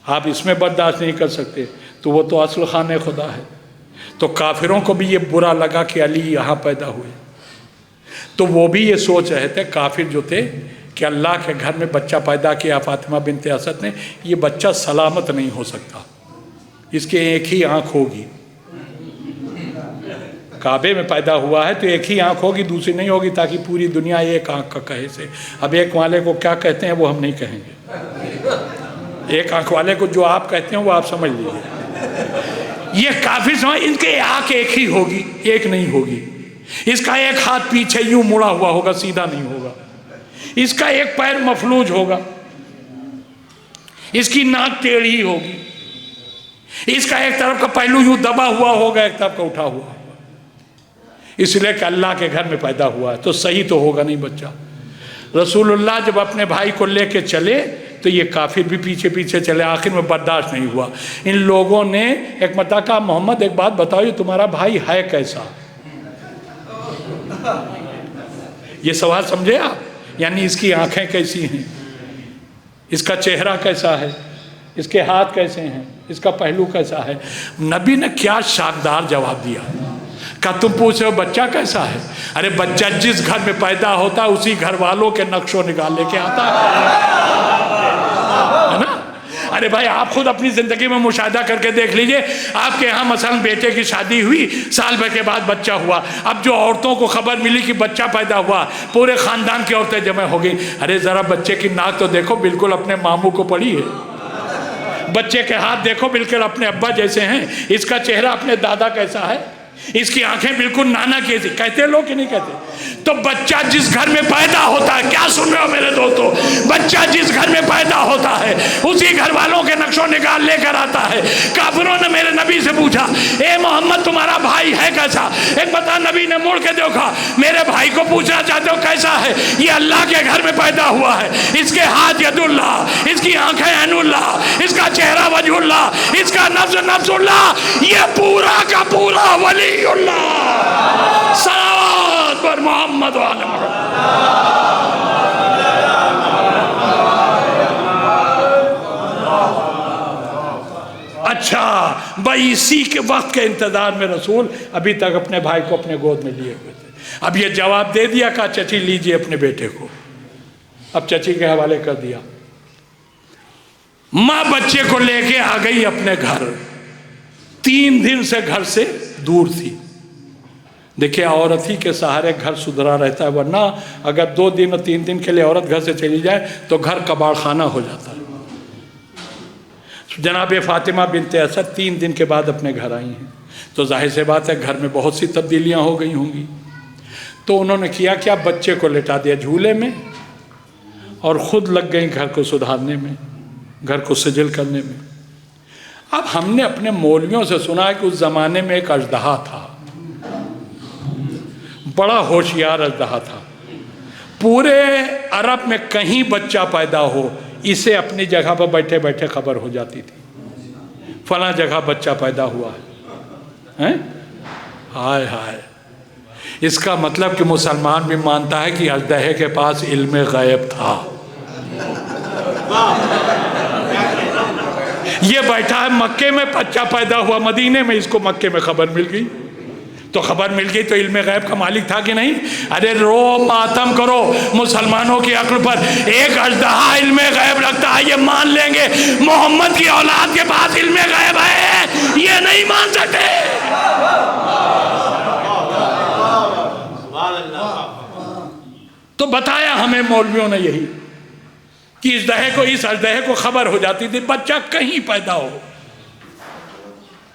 آپ اس میں برداشت نہیں کر سکتے، تو وہ تو اصل خانہ خدا ہے۔ تو کافروں کو بھی یہ برا لگا کہ علی یہاں پیدا ہوئے، تو وہ بھی یہ سوچ رہے تھے کافر جو تھے کہ اللہ کے گھر میں بچہ پیدا کیا فاطمہ بنت اسد نے، یہ بچہ سلامت نہیں ہو سکتا، اس کے ایک ہی آنکھ ہوگی، کعبے میں پیدا ہوا ہے تو ایک ہی آنکھ ہوگی، دوسری نہیں ہوگی، تاکہ پوری دنیا ایک آنکھ کا کہے سے۔ اب ایک والے کو کیا کہتے ہیں وہ ہم نہیں کہیں گے، ایک آنکھ والے کو جو آپ کہتے ہیں وہ آپ سمجھ لیجیے۔ یہ کافر سمجھ، ان کے آنکھ ایک ہی ہوگی، ایک نہیں ہوگی، اس کا ایک ہاتھ پیچھے یوں مڑا ہوا ہوگا، سیدھا نہیں ہوگا، اس کا ایک پیر مفلوج ہوگا، اس کی ناک ٹیڑھی ہوگی، اس کا ایک طرف کا پہلو یوں دبا ہوا ہوگا، ایک طرف کا اٹھا ہوا ہوگا۔ اس لیے کہ اللہ کے گھر میں پیدا ہوا ہے تو صحیح تو ہوگا نہیں بچہ۔ رسول اللہ جب اپنے بھائی کو لے کے چلے تو یہ کافر بھی پیچھے پیچھے چلے، آخر میں برداشت نہیں ہوا۔ ان لوگوں نے ایک مرتبہ کہا محمد ایک بات بتاؤ، یہ تمہارا بھائی ہے کیسا؟ یہ سوال سمجھے آپ؟ یعنی اس کی آنکھیں کیسی ہیں، اس کا چہرہ کیسا ہے، اس کے ہاتھ کیسے ہیں، اس کا پہلو کیسا ہے؟ نبی نے کیا شاندار جواب دیا کہ تم پوچھ رہے ہو بچہ کیسا ہے؟ ارے بچہ جس گھر میں پیدا ہوتا ہے اسی گھر والوں کے نقش و نگار لے کے آتا ہے نا؟ ارے بھائی آپ خود اپنی زندگی میں مشاہدہ کر کے دیکھ لیجئے، آپ کے ہاں مثلا بیٹے کی شادی ہوئی، سال بھر کے بعد بچہ ہوا، اب جو عورتوں کو خبر ملی کہ بچہ پیدا ہوا، پورے خاندان کی عورتیں جمع ہو گئی، ارے ذرا بچے کی ناک تو دیکھو بالکل اپنے ماموں کو پڑی ہے، بچے کے ہاتھ دیکھو بالکل اپنے ابا جیسے ہیں، اس کا چہرہ اپنے دادا کیسا ہے، اس کی آنکھیں بالکل نانا کیسی، کہتے لوگ کہ نہیں کہتے؟ تو بچہ جس گھر میں پیدا ہوتا ہے، کیا سن رہے ہو میرے دوستو، بچہ جس گھر میں پیدا ہوتا ہے اسی گھر والوں کے نقش و نگار لے کر آتا ہے۔ کافروں نے میرے نبی سے پوچھا اے محمد تمہارا بھائی ہے کیسا؟ ایک بتا نبی نے مڑ کے دیکھا، میرے بھائی کو پوچھنا چاہتے ہو کیسا ہے؟ یہ اللہ کے گھر میں پیدا ہوا ہے، اس کے ہاتھ ید اللہ، اس کی آنکھیں عین اللہ، اس کا چہرہ وجہ اللہ، اس کا نفس نفس اللہ، یہ پورا کا پورا ولی اللہ۔ صلوات پر محمد و آل محمد۔ اچھا بھائی اسی کے وقت کے انتظار میں رسول ابھی تک اپنے بھائی کو اپنے گود میں لیے ہوئے تھے۔ اب یہ جواب دے دیا کہ چچی لیجئے اپنے بیٹے کو، اب چچی کے حوالے کر دیا۔ ماں بچے کو لے کے آ گئی اپنے گھر، 3 دن سے گھر سے دور تھی۔ دیکھیں عورت ہی کے سہارے گھر سدھرا رہتا ہے، ورنہ اگر 2 دن اور 3 دن کے لیے عورت گھر سے چلی جائے تو گھر کباڑ خانہ ہو جاتا ہے۔ جناب فاطمہ بنت اسد 3 دن کے بعد اپنے گھر آئی ہیں، تو ظاہر سے بات ہے گھر میں بہت سی تبدیلیاں ہو گئی ہوں گی۔ تو انہوں نے کیا کیا، بچے کو لٹا دیا جھولے میں اور خود لگ گئیں گھر کو سدھارنے میں، گھر کو سجل کرنے میں۔ اب ہم نے اپنے مولویوں سے سنا ہے کہ اس زمانے میں ایک اژدہا تھا، بڑا ہوشیار اژدہا تھا، پورے عرب میں کہیں بچہ پیدا ہو اسے اپنی جگہ پر بیٹھے بیٹھے خبر ہو جاتی تھی، فلاں جگہ بچہ پیدا ہوا ہے۔ ہائے ہائے، اس کا مطلب کہ مسلمان بھی مانتا ہے کہ اژدہے کے پاس علم غیب تھا۔ یہ بیٹھا ہے مکے میں، بچہ پیدا ہوا مدینے میں، اس کو مکے میں خبر مل گئی، تو خبر مل گئی تو علم غیب کا مالک تھا کہ نہیں؟ ارے رو ماتم کرو مسلمانوں کی عقل پر، ایک اژدہا علم غیب رکھتا ہے، یہ مان لیں گے محمد کی اولاد کے پاس علم غیب ہے، یہ نہیں مان سکتے۔ تو بتایا ہمیں مولویوں نے یہی کہ اس اژدہے کو خبر ہو جاتی تھی، بچہ کہیں پیدا ہو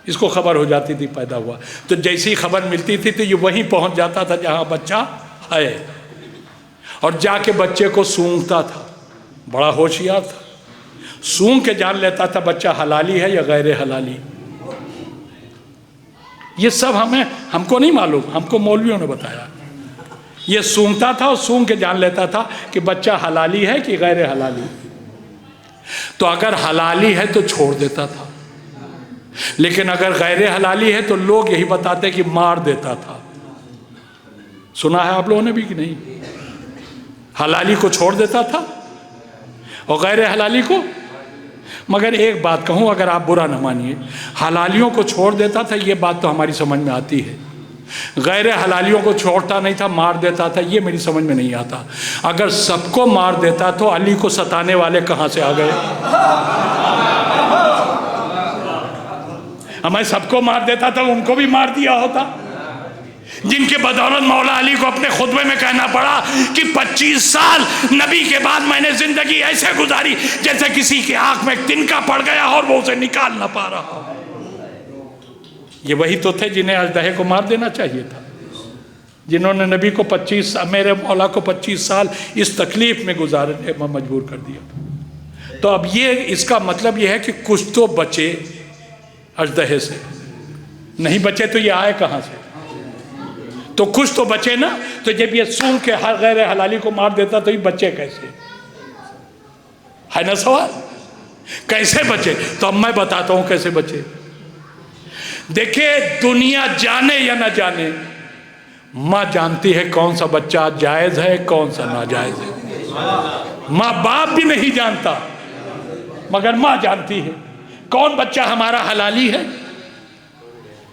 اس کو خبر ہو جاتی تھی پیدا ہوا، تو جیسی خبر ملتی تھی تو یہ وہیں پہنچ جاتا تھا جہاں بچہ ہے، اور جا کے بچے کو سونگتا تھا، بڑا ہوشیار تھا، سونگ کے جان لیتا تھا بچہ حلالی ہے یا غیر حلالی۔ یہ سب ہم کو نہیں معلوم، ہم کو مولویوں نے بتایا۔ یہ سونگتا تھا اور سونگ کے جان لیتا تھا کہ بچہ حلالی ہے کہ غیر حلالی، تو اگر حلالی ہے تو چھوڑ دیتا تھا، لیکن اگر غیر حلالی ہے تو لوگ یہی بتاتے کہ مار دیتا تھا۔ سنا ہے آپ لوگوں نے بھی کہ نہیں؟ حلالی کو چھوڑ دیتا تھا اور غیر حلالی کو، مگر ایک بات کہوں اگر آپ برا نہ مانیے، حلالیوں کو چھوڑ دیتا تھا یہ بات تو ہماری سمجھ میں آتی ہے، غیر حلالیوں کو چھوڑتا نہیں تھا، مار دیتا تھا، یہ میری سمجھ میں نہیں آتا۔ اگر سب کو مار دیتا تو علی کو ستانے والے کہاں سے آ گئے؟ ہمیں سب کو مار دیتا تھا ان کو بھی مار دیا ہوتا، جن کے بدولت مولا علی کو اپنے خطبے میں کہنا پڑا کہ 25 سال نبی کے بعد میں نے زندگی ایسے گزاری جیسے کسی کی آنکھ میں ایک تنکا پڑ گیا اور وہ اسے نکال نہ پا رہا۔ یہ وہی تو تھے جنہیں اژدہے کو مار دینا چاہیے تھا، جنہوں نے نبی کو 25 میرے مولا کو 25 سال اس تکلیف میں گزارنے میں مجبور کر دیا۔ تو اب یہ اس کا مطلب یہ ہے کہ کچھ تو بچے اژدہے سے، نہیں بچے تو یہ آئے کہاں سے؟ تو کچھ تو بچے نا. تو جب یہ سونگ کے غیر حلالی کو مار دیتا تو یہ بچے کیسے؟ ہے نا سوال؟ کیسے بچے؟ تو اب میں بتاتا ہوں کیسے بچے. دیکھیں دنیا جانے یا نہ جانے، ماں جانتی ہے کون سا بچہ جائز ہے کون سا ناجائز ہے. ماں باپ بھی نہیں جانتا مگر ماں جانتی ہے کون بچہ ہمارا حلالی ہے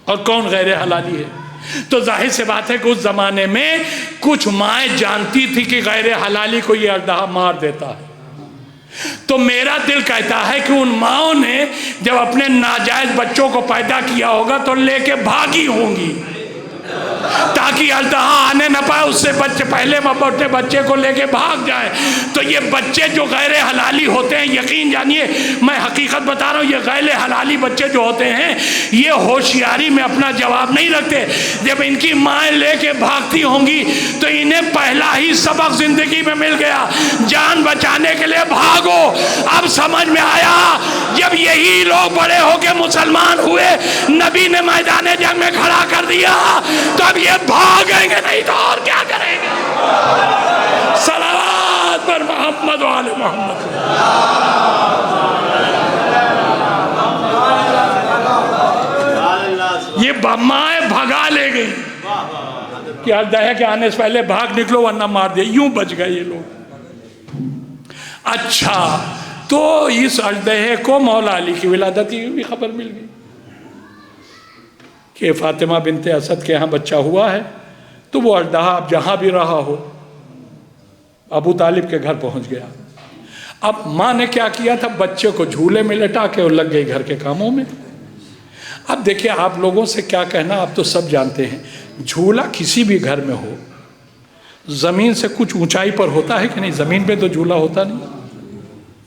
اور کون غیر حلالی ہے. تو ظاہر سے بات ہے کہ اس زمانے میں کچھ مائیں جانتی تھی کہ غیر حلالی کو یہ اژدہا مار دیتا ہے. تو میرا دل کہتا ہے کہ ان ماؤں نے جب اپنے ناجائز بچوں کو پیدا کیا ہوگا تو لے کے بھاگی ہوں گی تاکہ اژدہا آنے نہ پائے، اس سے پہلے اپنے بچے کو لے کے بھاگ جائیں. تو یہ بچے جو غیر حلالی ہوتے ہیں، یقین جانیے میں حقیقت بتا رہا ہوں، یہ غیر حلالی بچے جو ہوتے ہیں یہ ہوشیاری میں اپنا جواب نہیں رکھتے. جب ان کی مائیں لے کے بھاگتی ہوں گی تو انہیں پہلا ہی سبق زندگی میں مل گیا، جان بچانے کے لیے بھاگو. اب سمجھ میں آیا جب یہی لوگ بڑے ہو کے مسلمان ہوئے، نبی نے میدان جنگ میں کھڑا کر دیا، تو اب یہ بھاگیں گے نہیں تو اور کیا کریں گے. صلوات پر محمد و آل محمد. یہ مائیں بھگا لے گئی کہ اژدہے کے آنے سے پہلے بھاگ نکلو ورنہ مار دیا. یوں بچ گئے یہ لوگ. اچھا تو اس اژدہے کو مولا علی کی ولادت کی بھی خبر مل گئی کہ فاطمہ بنت اسد کے یہاں بچہ ہوا ہے. تو وہ اژدہا اب جہاں بھی رہا ہو ابو طالب کے گھر پہنچ گیا. اب ماں نے کیا کیا تھا، بچے کو جھولے میں لٹا کے اور لگ گئی گھر کے کاموں میں. اب دیکھیں آپ لوگوں سے کیا کہنا، آپ تو سب جانتے ہیں جھولا کسی بھی گھر میں ہو زمین سے کچھ اونچائی پر ہوتا ہے کہ نہیں؟ زمین پہ تو جھولا ہوتا نہیں،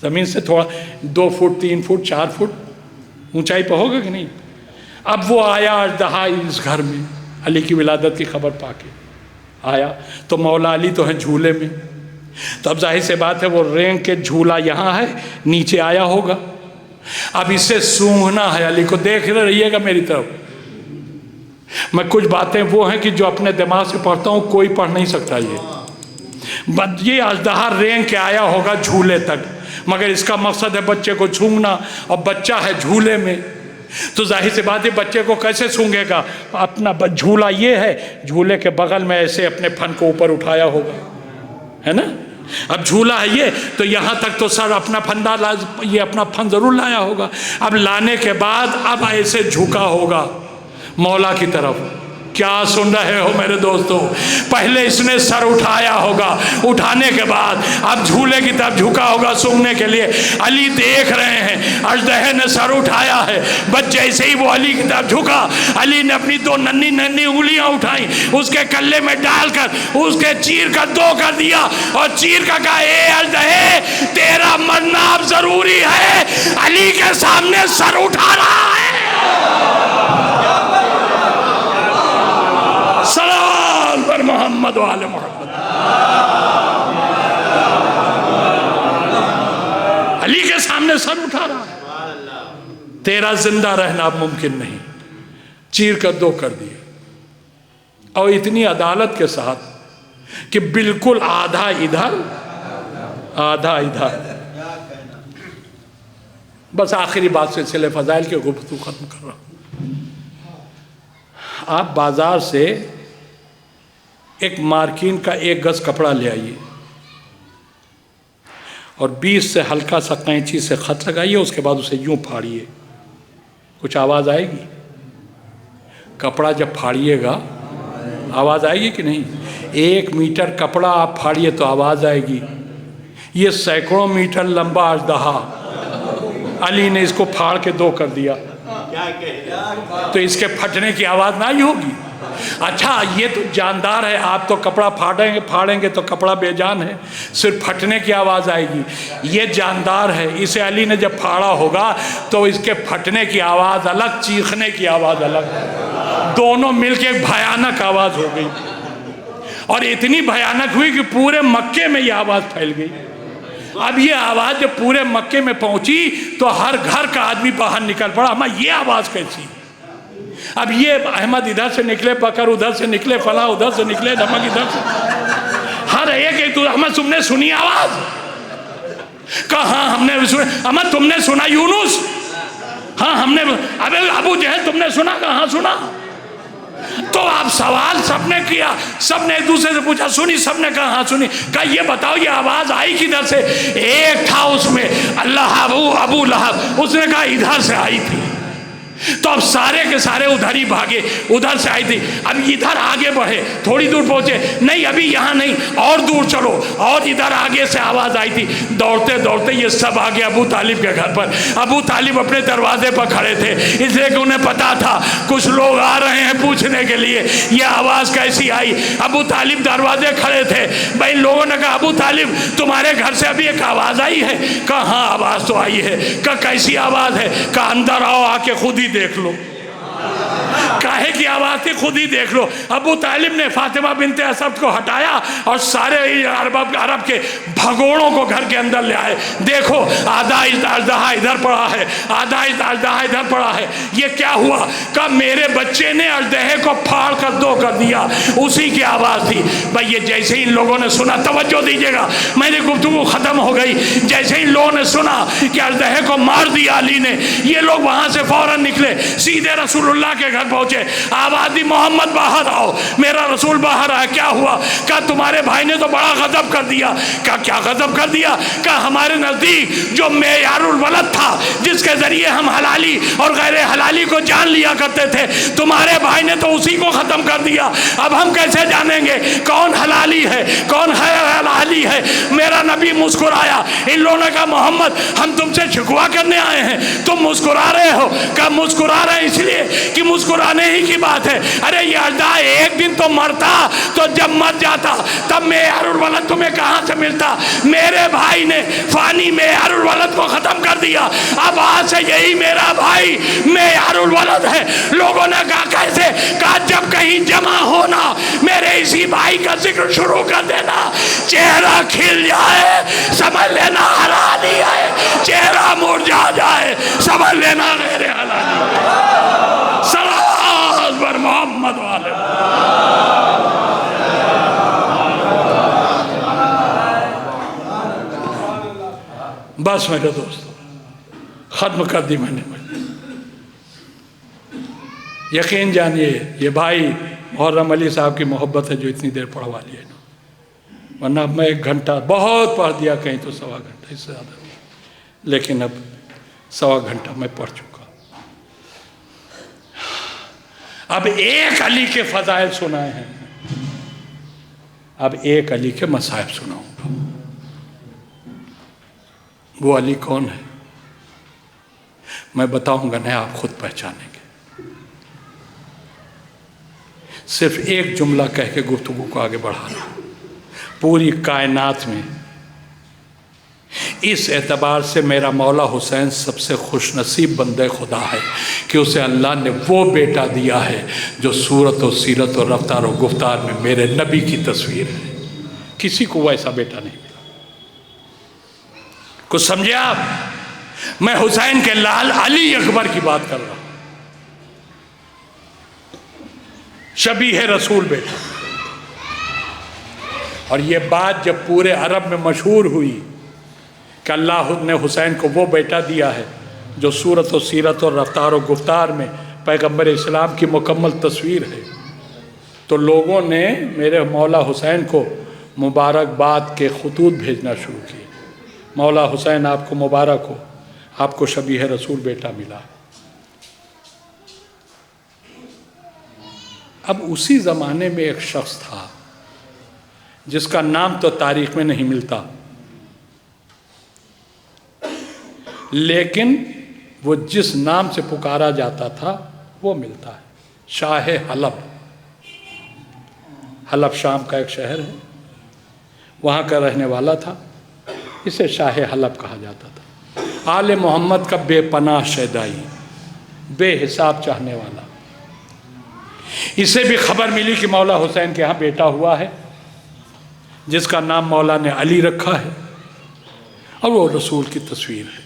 زمین سے تھوڑا 2 فٹ 3 فٹ 4 فٹ اونچائی پہ ہوگا کہ نہیں؟ اب وہ آیا اژدہا اس گھر میں، علی کی ولادت کی خبر پا کے آیا تو مولا علی تو ہیں جھولے میں. تو اب ظاہر سے بات ہے وہ رینگ کے جھولا یہاں ہے، نیچے آیا ہوگا. اب اسے سونگھنا ہے علی کو. دیکھ رہیے گا میری طرف، میں کچھ باتیں وہ ہیں کہ جو اپنے دماغ سے پڑھتا ہوں کوئی پڑھ نہیں سکتا. یہ اژدہا رینگ کے آیا ہوگا جھولے تک، مگر اس کا مقصد ہے بچے کو سونگھنا، اور بچہ ہے جھولے میں. تو ظاہر سی بات ہے بچے کو کیسے سونگھے گا؟ اپنا جھولا یہ ہے، جھولے کے بغل میں ایسے اپنے پھن کو اوپر اٹھایا ہوگا، ہے نا؟ اب جھولا ہے یہ تو یہاں تک تو سر اپنا پھندا یہ اپنا پھن ضرور لایا ہوگا. اب لانے کے بعد اب ایسے جھکا ہوگا مولا کی طرف. کیا سن رہے ہو میرے دوستو؟ پہلے اس نے سر اٹھایا ہوگا، اٹھانے کے بعد اب جھولے کی طرف جھکا ہوگا سونگنے کے لیے. علی دیکھ رہے ہیں اژدہے نے سر اٹھایا ہے، بس جیسے ہی وہ علی کی طرف جھکا، علی نے اپنی 2 ننھی ننھی انگلیاں اٹھائیں، اس کے کلے میں ڈال کر اس کے چیر کر 2 کر دیا، اور چیر کر کہا اے اژدہے تیرا مرنا اب ضروری ہے. علی کے سامنے سر اٹھا رہا ہے. سلام پر محمد و آل محمد. علی کے سامنے سر اٹھا رہا ہے. تیرا زندہ رہنا اب ممکن نہیں. چیر کر 2 کر دیے، اور اتنی عدالت کے ساتھ کہ بالکل آدھا ادھر آدھا ادھر. بس آخری بات سلسلے فضائل کے گفتگو ختم کر رہا ہوں. آپ بازار سے ایک مارکین کا 1 گز کپڑا لے آئیے اور 20 سے ہلکا سا قینچی سے خط لگائیے، اس کے بعد اسے یوں پھاڑیے. کچھ آواز آئے گی؟ کپڑا جب پھاڑیے گا آواز آئے گی کہ نہیں؟ 1 میٹر کپڑا آپ پھاڑیے تو آواز آئے گی. یہ سینکڑوں میٹر لمبا اژدہا، علی نے اس کو پھاڑ کے 2 کر دیا، تو اس کے پھٹنے کی آواز نہ آئی ہوگی. اچھا یہ تو جاندار ہے، آپ تو کپڑا پھاڑیں گے تو کپڑا بے جان ہے، صرف پھٹنے کی آواز آئے گی. یہ جاندار ہے، اسے علی نے جب پھاڑا ہوگا تو اس کے پھٹنے کی آواز الگ، چیخنے کی آواز الگ، دونوں مل کے ایک بھیانک آواز ہو گئی. اور اتنی بھیانک ہوئی کہ پورے مکے میں یہ آواز پھیل گئی. اب یہ آواز جب پورے مکے میں پہنچی تو ہر گھر کا آدمی باہر نکل پڑا. ہمیں یہ آواز کیسی؟ اب یہ احمد ادھر سے نکلے، بکر ادھر سے نکلے، فلاں ادھر سے نکلے، نمک ادھر سے، ہر ایک تو احمد تم نے سنی آواز؟ کہا ہاں ہم نے سنا۔ احمد تم نے سنا یونس؟ ہاں ہم نے۔ ابو جہل تم نے سنا؟ کہا ہاں سنا۔ تو آپ سوال سب نے کیا، سب نے ایک دوسرے سے پوچھا سنی؟ سب نے کہا ہاں سنی۔ کہا یہ بتاؤ یہ آواز آئی کدھر سے؟ ایک تھا اس میں اللہ ابو لہب، اس نے کہا ادھر سے آئی تھی۔ تو اب سارے کے سارے ادھر ہی بھاگے، ادھر سے آئی تھی۔ اب ادھر آگے بڑھے، تھوڑی دور پہنچے، نہیں ابھی یہاں نہیں، اور دور چلو، اور ادھر آگے سے آواز آئی تھی۔ دوڑتے دوڑتے یہ سب آگے ابو طالب کے گھر پر۔ ابو طالب اپنے دروازے پر کھڑے تھے، اس لیے کہ انہیں پتا تھا کچھ لوگ آ رہے ہیں پوچھنے کے لیے یہ آواز کیسی آئی۔ ابو طالب دروازے کھڑے تھے، بھائی لوگوں نے کہا ابو طالب تمہارے گھر سے ابھی ایک آواز آئی ہے؟ کہا ہاں آواز تو آئی ہے۔ کہا کیسی آواز ہے؟ کہا اندر آؤ، آ کے خود ہی دیکھ لو۔ کاہے کی آواز تھی؟ خود ہی دیکھ لو۔ ابو طالب نے فاطمہ بنت اسد کو ہٹایا اور سارے عرب کے بھگوڑوں کو گھر کے اندر لے آئے۔ دیکھو آدھا اژدہا ادھر پڑا ہے، آدھا اژدہا ادھر پڑا ہے، یہ کیا ہوا؟ کہ میرے بچے نے اژدہے کو پھاڑ کر دو کر دیا، اسی کی آواز تھی۔ بھائی یہ جیسے ہی ان لوگوں نے سنا، توجہ دیجیے گا میری گفتگو ختم ہو گئی، جیسے ہی ان لوگوں نے سنا کہ اژدہے کو مار دیا علی نے، یہ لوگ وہاں سے فوراً نکلے، سیدھے رسول اللہ کے گھر پہنچے۔ آواز دی محمد باہر آؤ، میرا رسول باہر آیا۔ کیا ہوا؟ کہا تمہارے بھائی نے تو بڑا غضب کر دیا۔ کہا کیا غضب کر دیا؟ کہا ہمارے نزدیک جو معیار الولد تھا، جس کے ذریعے ہم حلالی اور غیر حلالی کو جان لیا کرتے تھے، تمہارے بھائی نے تو اسی کو ختم کر دیا۔ اب ہم کیسے جانیں گے کون حلالی ہے کون حلالی ہے؟ میرا نبی مسکرایا۔ ان لوگوں نے کہا محمد ہم تم سے شکوا کرنے آئے ہیں، تم مسکرا رہے ہو؟ کہا مسکرا رہے ہیں اس لیے کہ مسکرانے ہی کی بات ہے۔ ارے یہ اژدہا ایک دن تو مرتا، تو جب مر جاتا تب معیار الولد تمہیں کہاں سے ملتا؟ میرے بھائی نے فانی معیار الولد کو ختم کر دیا، اب آج سے یہی میرا بھائی معیار الولد ہے۔ لوگوں نے کہا کیسے؟ کہا جب کہیں جمع ہونا میرے اسی بھائی کا ذکر شروع کر دینا، چہرہ کھل جائے سمجھ لینا حلالی ہے، چہرہ مرجھا جائے سمجھ لینا غیر حلالی ہے۔ صلوات بر محمد والے۔ بس میرے دوستو ختم کر دی میں نے۔ یقین جانیے یہ بھائی محرم علی صاحب کی محبت ہے جو اتنی دیر پڑھوا لی ہے، ورنہ میں 1 گھنٹہ بہت پڑھ دیا، کہیں تو 1.25 گھنٹہ، اس سے زیادہ نہیں، لیکن اب 1.25 گھنٹہ میں پڑھ چکا۔ اب ایک علی کے فضائل سنائے ہیں، اب ایک علی کے مصائب سناؤں گا۔ وہ علی کون ہے میں بتاؤں گا، نہیں آپ خود پہچانیں گے۔ صرف ایک جملہ کہہ کے گفتگو کو آگے بڑھا رہا ہوں۔ پوری کائنات میں اس اعتبار سے میرا مولا حسین سب سے خوش نصیب بندے خدا ہے کہ اسے اللہ نے وہ بیٹا دیا ہے جو صورت و سیرت و رفتار و گفتار میں میرے نبی کی تصویر ہے۔ کسی کو ویسا بیٹا نہیں ملا۔ کچھ سمجھے آپ؟ میں حسین کے لال علی اکبر کی بات کر رہا ہوں، شبیہ رسول بیٹا۔ اور یہ بات جب پورے عرب میں مشہور ہوئی کہ اللہ نے حسین کو وہ بیٹا دیا ہے جو صورت و سیرت اور رفتار و گفتار میں پیغمبر اسلام کی مکمل تصویر ہے، تو لوگوں نے میرے مولا حسین کو مبارکباد کے خطوط بھیجنا شروع کیے۔ مولا حسین آپ کو مبارک ہو، آپ کو شبیہ رسول بیٹا ملا۔ اب اسی زمانے میں ایک شخص تھا جس کا نام تو تاریخ میں نہیں ملتا، لیکن وہ جس نام سے پکارا جاتا تھا وہ ملتا ہے، شاہ حلب۔ حلب شام کا ایک شہر ہے، وہاں کا رہنے والا تھا، اسے شاہ حلب کہا جاتا تھا۔ آل محمد کا بے پناہ شیدائی، بے حساب چاہنے والا۔ اسے بھی خبر ملی کہ مولا حسین کے ہاں بیٹا ہوا ہے جس کا نام مولا نے علی رکھا ہے اور وہ رسول کی تصویر ہے۔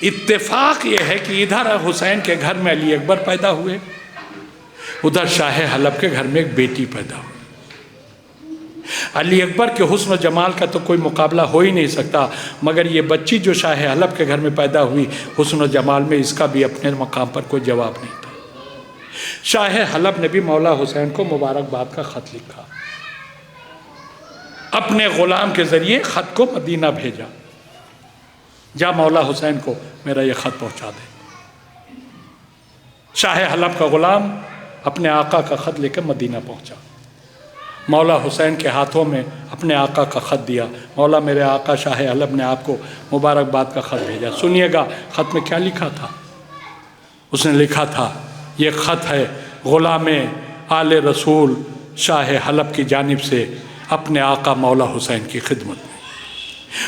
اتفاق یہ ہے کہ ادھر حسین کے گھر میں علی اکبر پیدا ہوئے، ادھر شاہ حلب کے گھر میں ایک بیٹی پیدا ہوئی۔ علی اکبر کے حسن و جمال کا تو کوئی مقابلہ ہو ہی نہیں سکتا، مگر یہ بچی جو شاہ حلب کے گھر میں پیدا ہوئی، حسن و جمال میں اس کا بھی اپنے مقام پر کوئی جواب نہیں تھا۔ شاہ حلب نے بھی مولا حسین کو مبارکباد کا خط لکھا، اپنے غلام کے ذریعے خط کو مدینہ بھیجا، جا مولا حسین کو میرا یہ خط پہنچا دے۔ شاہ حلب کا غلام اپنے آقا کا خط لے کر مدینہ پہنچا، مولا حسین کے ہاتھوں میں اپنے آقا کا خط دیا، مولا میرے آقا شاہ حلب نے آپ کو مبارکباد کا خط بھیجا۔ سنیے گا خط میں کیا لکھا تھا۔ اس نے لکھا تھا، یہ خط ہے غلام آل رسول شاہ حلب کی جانب سے اپنے آقا مولا حسین کی خدمت میں۔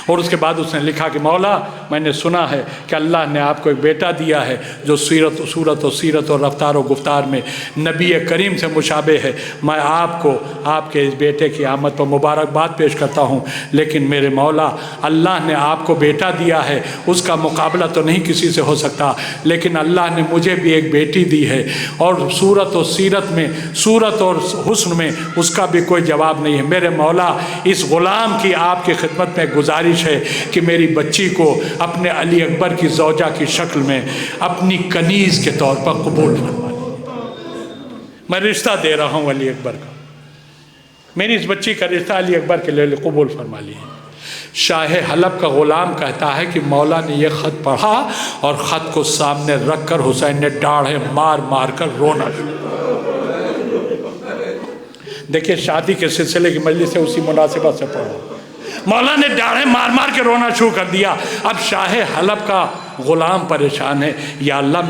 اور اس کے بعد اس نے لکھا کہ مولا میں نے سنا ہے کہ اللہ نے آپ کو ایک بیٹا دیا ہے جو صورت و سیرت اور رفتار و گفتار میں نبی کریم سے مشابہ ہے، میں آپ کو آپ کے اس بیٹے کی آمد پر مبارکباد پیش کرتا ہوں، لیکن میرے مولا اللہ نے آپ کو بیٹا دیا ہے، اس کا مقابلہ تو نہیں کسی سے ہو سکتا، لیکن اللہ نے مجھے بھی ایک بیٹی دی ہے اور صورت و سیرت میں، صورت اور حسن میں اس کا بھی کوئی جواب نہیں ہے۔ میرے مولا اس غلام کی آپ کی خدمت میں گزارش ہے کہ میری بچی کو اپنے علی اکبر کی زوجہ کی شکل میں اپنی کنیز کے طور پر قبول فرما لیجیے۔ میں رشتہ دے رہا ہوں علی اکبر کا، میری اس بچی کا رشتہ علی اکبر کے لیے قبول فرما لیجیے۔ شاہ حلب کا غلام کہتا ہے کہ مولا نے یہ خط پڑھا اور خط کو سامنے رکھ کر حسین نے ڈاڑھیں مار مار کر رونا شروع۔ دیکھیں شادی کے سلسلے کی مجلس سے اسی مناسبت سے پڑھا، مولا نے ڈاڑھیں مار مار کے رونا شروع کر دیا۔ اب شاہ حلب کا غلام پریشان ہے، یا اللہ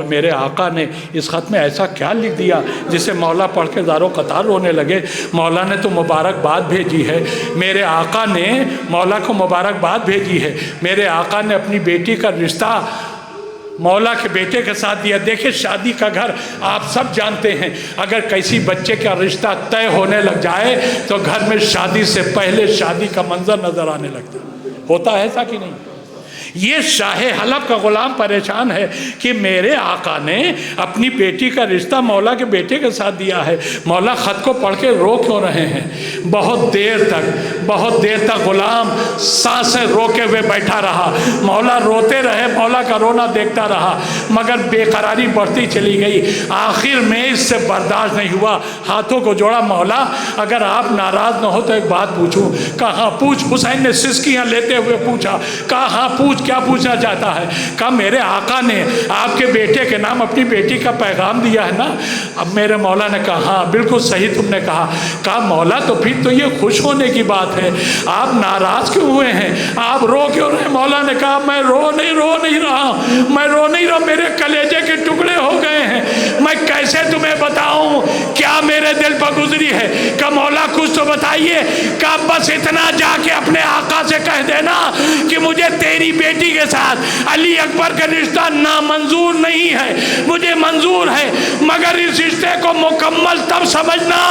میرے آقا نے اس خط میں ایسا کیا لکھ دیا جسے مولا پڑھ کے زاروں قطار رونے لگے۔ مولا نے تو مبارکباد بھیجی ہے، میرے آقا نے مولا کو مبارکباد بھیجی ہے، میرے آقا نے اپنی بیٹی کا رشتہ مولا کے بیٹے کے ساتھ دیا۔ دیکھیں شادی کا گھر آپ سب جانتے ہیں، اگر کسی بچے کا رشتہ طے ہونے لگ جائے تو گھر میں شادی سے پہلے شادی کا منظر نظر آنے لگتا ہوتا ہے، ایسا کہ نہیں؟ یہ شاہ حلب کا غلام پریشان ہے کہ میرے آقا نے اپنی بیٹی کا رشتہ مولا کے بیٹے کے ساتھ دیا ہے، مولا خط کو پڑھ کے رو کیوں رہے ہیں؟ بہت دیر تک غلام سانسیں روکے ہوئے بیٹھا رہا، مولا روتے رہے، مولا کا رونا دیکھتا رہا، مگر بے قراری بڑھتی چلی گئی۔ آخر میں اس سے برداشت نہیں ہوا، ہاتھوں کو جوڑا، مولا اگر آپ ناراض نہ ہو تو ایک بات پوچھوں۔ کہاں پوچھ؟ حسین نے سسکیاں لیتے ہوئے پوچھا، کہاں پوچھ؟ کیا پوچھنا چاہتا ہے؟ کہا میرے آقا نے آپ کے بیٹے کے نام اپنی بیٹی کا پیغام دیا ہے نا۔ اب میرے مولا نے کہا ہاں بالکل صحیح تم نے کہا۔ کہا مولا تو پھر تو یہ خوش ہونے کی بات ہے، آپ ناراض کیوں ہوئے ہیں؟ آپ رو کیوں رہے ہیں؟ مولا نے کہا میں رو نہیں رہا، میرے کلیجے کے ٹکڑے ہو گئے ہیں، میں کیسے تمہیں بتاؤں کیا میرے دل پر گزری ہے۔ کہ مولا کچھ تو بتائیے۔ کہ بس اتنا جا کے اپنے آقا سے کہہ دینا کہ مجھے تیری بیٹی کے ساتھ علی اکبر کا رشتہ نامنظور نہیں ہے، مجھے منظور ہے، مگر اس رشتے کو مکمل تب سمجھنا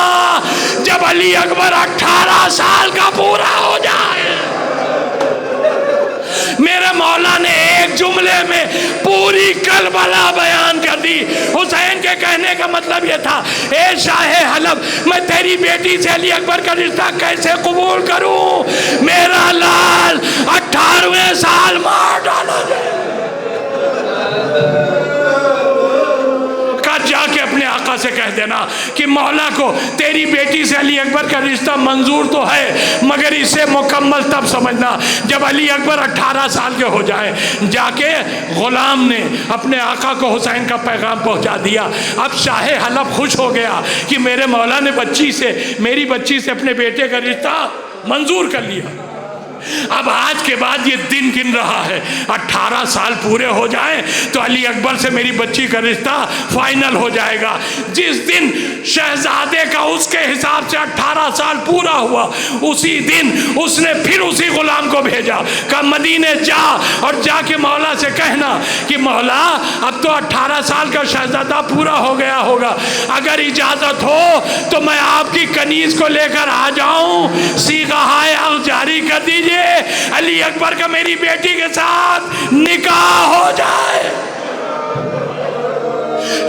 جب علی اکبر 18 سال کا پورا ہو جائے۔ میرے مولا نے ایک جملے میں پوری کربلا بیان کر دی۔ حسین کے کہنے کا مطلب یہ تھا، اے شاہ حلب میں تیری بیٹی سے علی اکبر کا رشتہ کیسے قبول کروں؟ میرا لال 18ویں سال مار ڈالا جائے۔ جا کے اپنے آقا سے کہہ دینا کہ مولا کو تیری بیٹی سے علی اکبر کا رشتہ منظور تو ہے، مگر اسے مکمل تب سمجھنا جب علی اکبر 18 سال کے ہو جائے۔ جا کے غلام نے اپنے آقا کو حسین کا پیغام پہنچا دیا۔ اب شاہ حلب خوش ہو گیا کہ میرے مولا نے میری بچی سے اپنے بیٹے کا رشتہ منظور کر لیا۔ اب آج کے بعد یہ دن گن رہا ہے، 18 سال پورے ہو جائیں تو علی اکبر سے میری بچی کا رشتہ فائنل ہو جائے گا۔ جس دن شہزادے کا اس کے حساب سے 18 سال پورا ہوا، اسی دن اس نے پھر اسی غلام کو بھیجا کہ مدینے جا اور جا کے مولا سے کہنا کہ مولا اب تو 18 سال کا شہزادہ پورا ہو گیا ہوگا، اگر اجازت ہو تو میں آپ کی کنیز کو لے کر آ جاؤں، صیغہ عقد جاری کر دیجئے چاہیے علی اکبر کا میری بیٹی کے ساتھ نکاح ہو جائے۔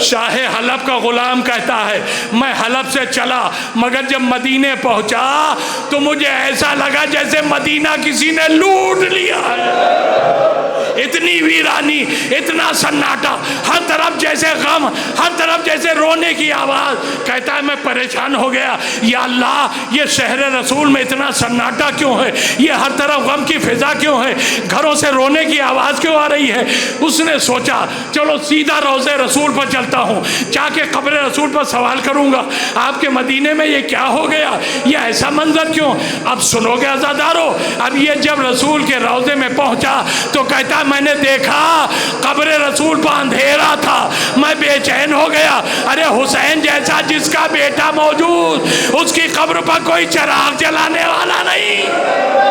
شاہ حلب کا غلام کہتا ہے میں حلب سے چلا، مگر جب مدینے پہنچا تو مجھے ایسا لگا جیسے مدینہ کسی نے لوٹ لیا ہے۔ اتنی ویرانی، اتنا سناٹا، ہر طرف جیسے غم، ہر طرف جیسے رونے کی آواز۔ کہتا ہے میں پریشان ہو گیا، یا اللہ یہ شہر رسول میں اتنا سناٹا کیوں ہے؟ یہ ہر طرف غم کی فضا کیوں ہے؟ گھروں سے رونے کی آواز کیوں آ رہی ہے؟ اس نے سوچا چلو سیدھا روضہ رسول پر چلتا ہوں، جا کے قبر رسول پر سوال کروں گا آپ کے مدینے میں یہ کیا ہو گیا، یہ ایسا منظر کیوں؟ اب سنو گے عزادارو، اب یہ جب رسول کے روضے میں پہنچا تو کہتا میں نے دیکھا قبر رسول پر اندھیرا تھا، میں بے چین ہو گیا۔ ارے حسین جیسا جس کا بیٹا موجود، اس کی قبر پر کوئی چراغ جلانے والا نہیں۔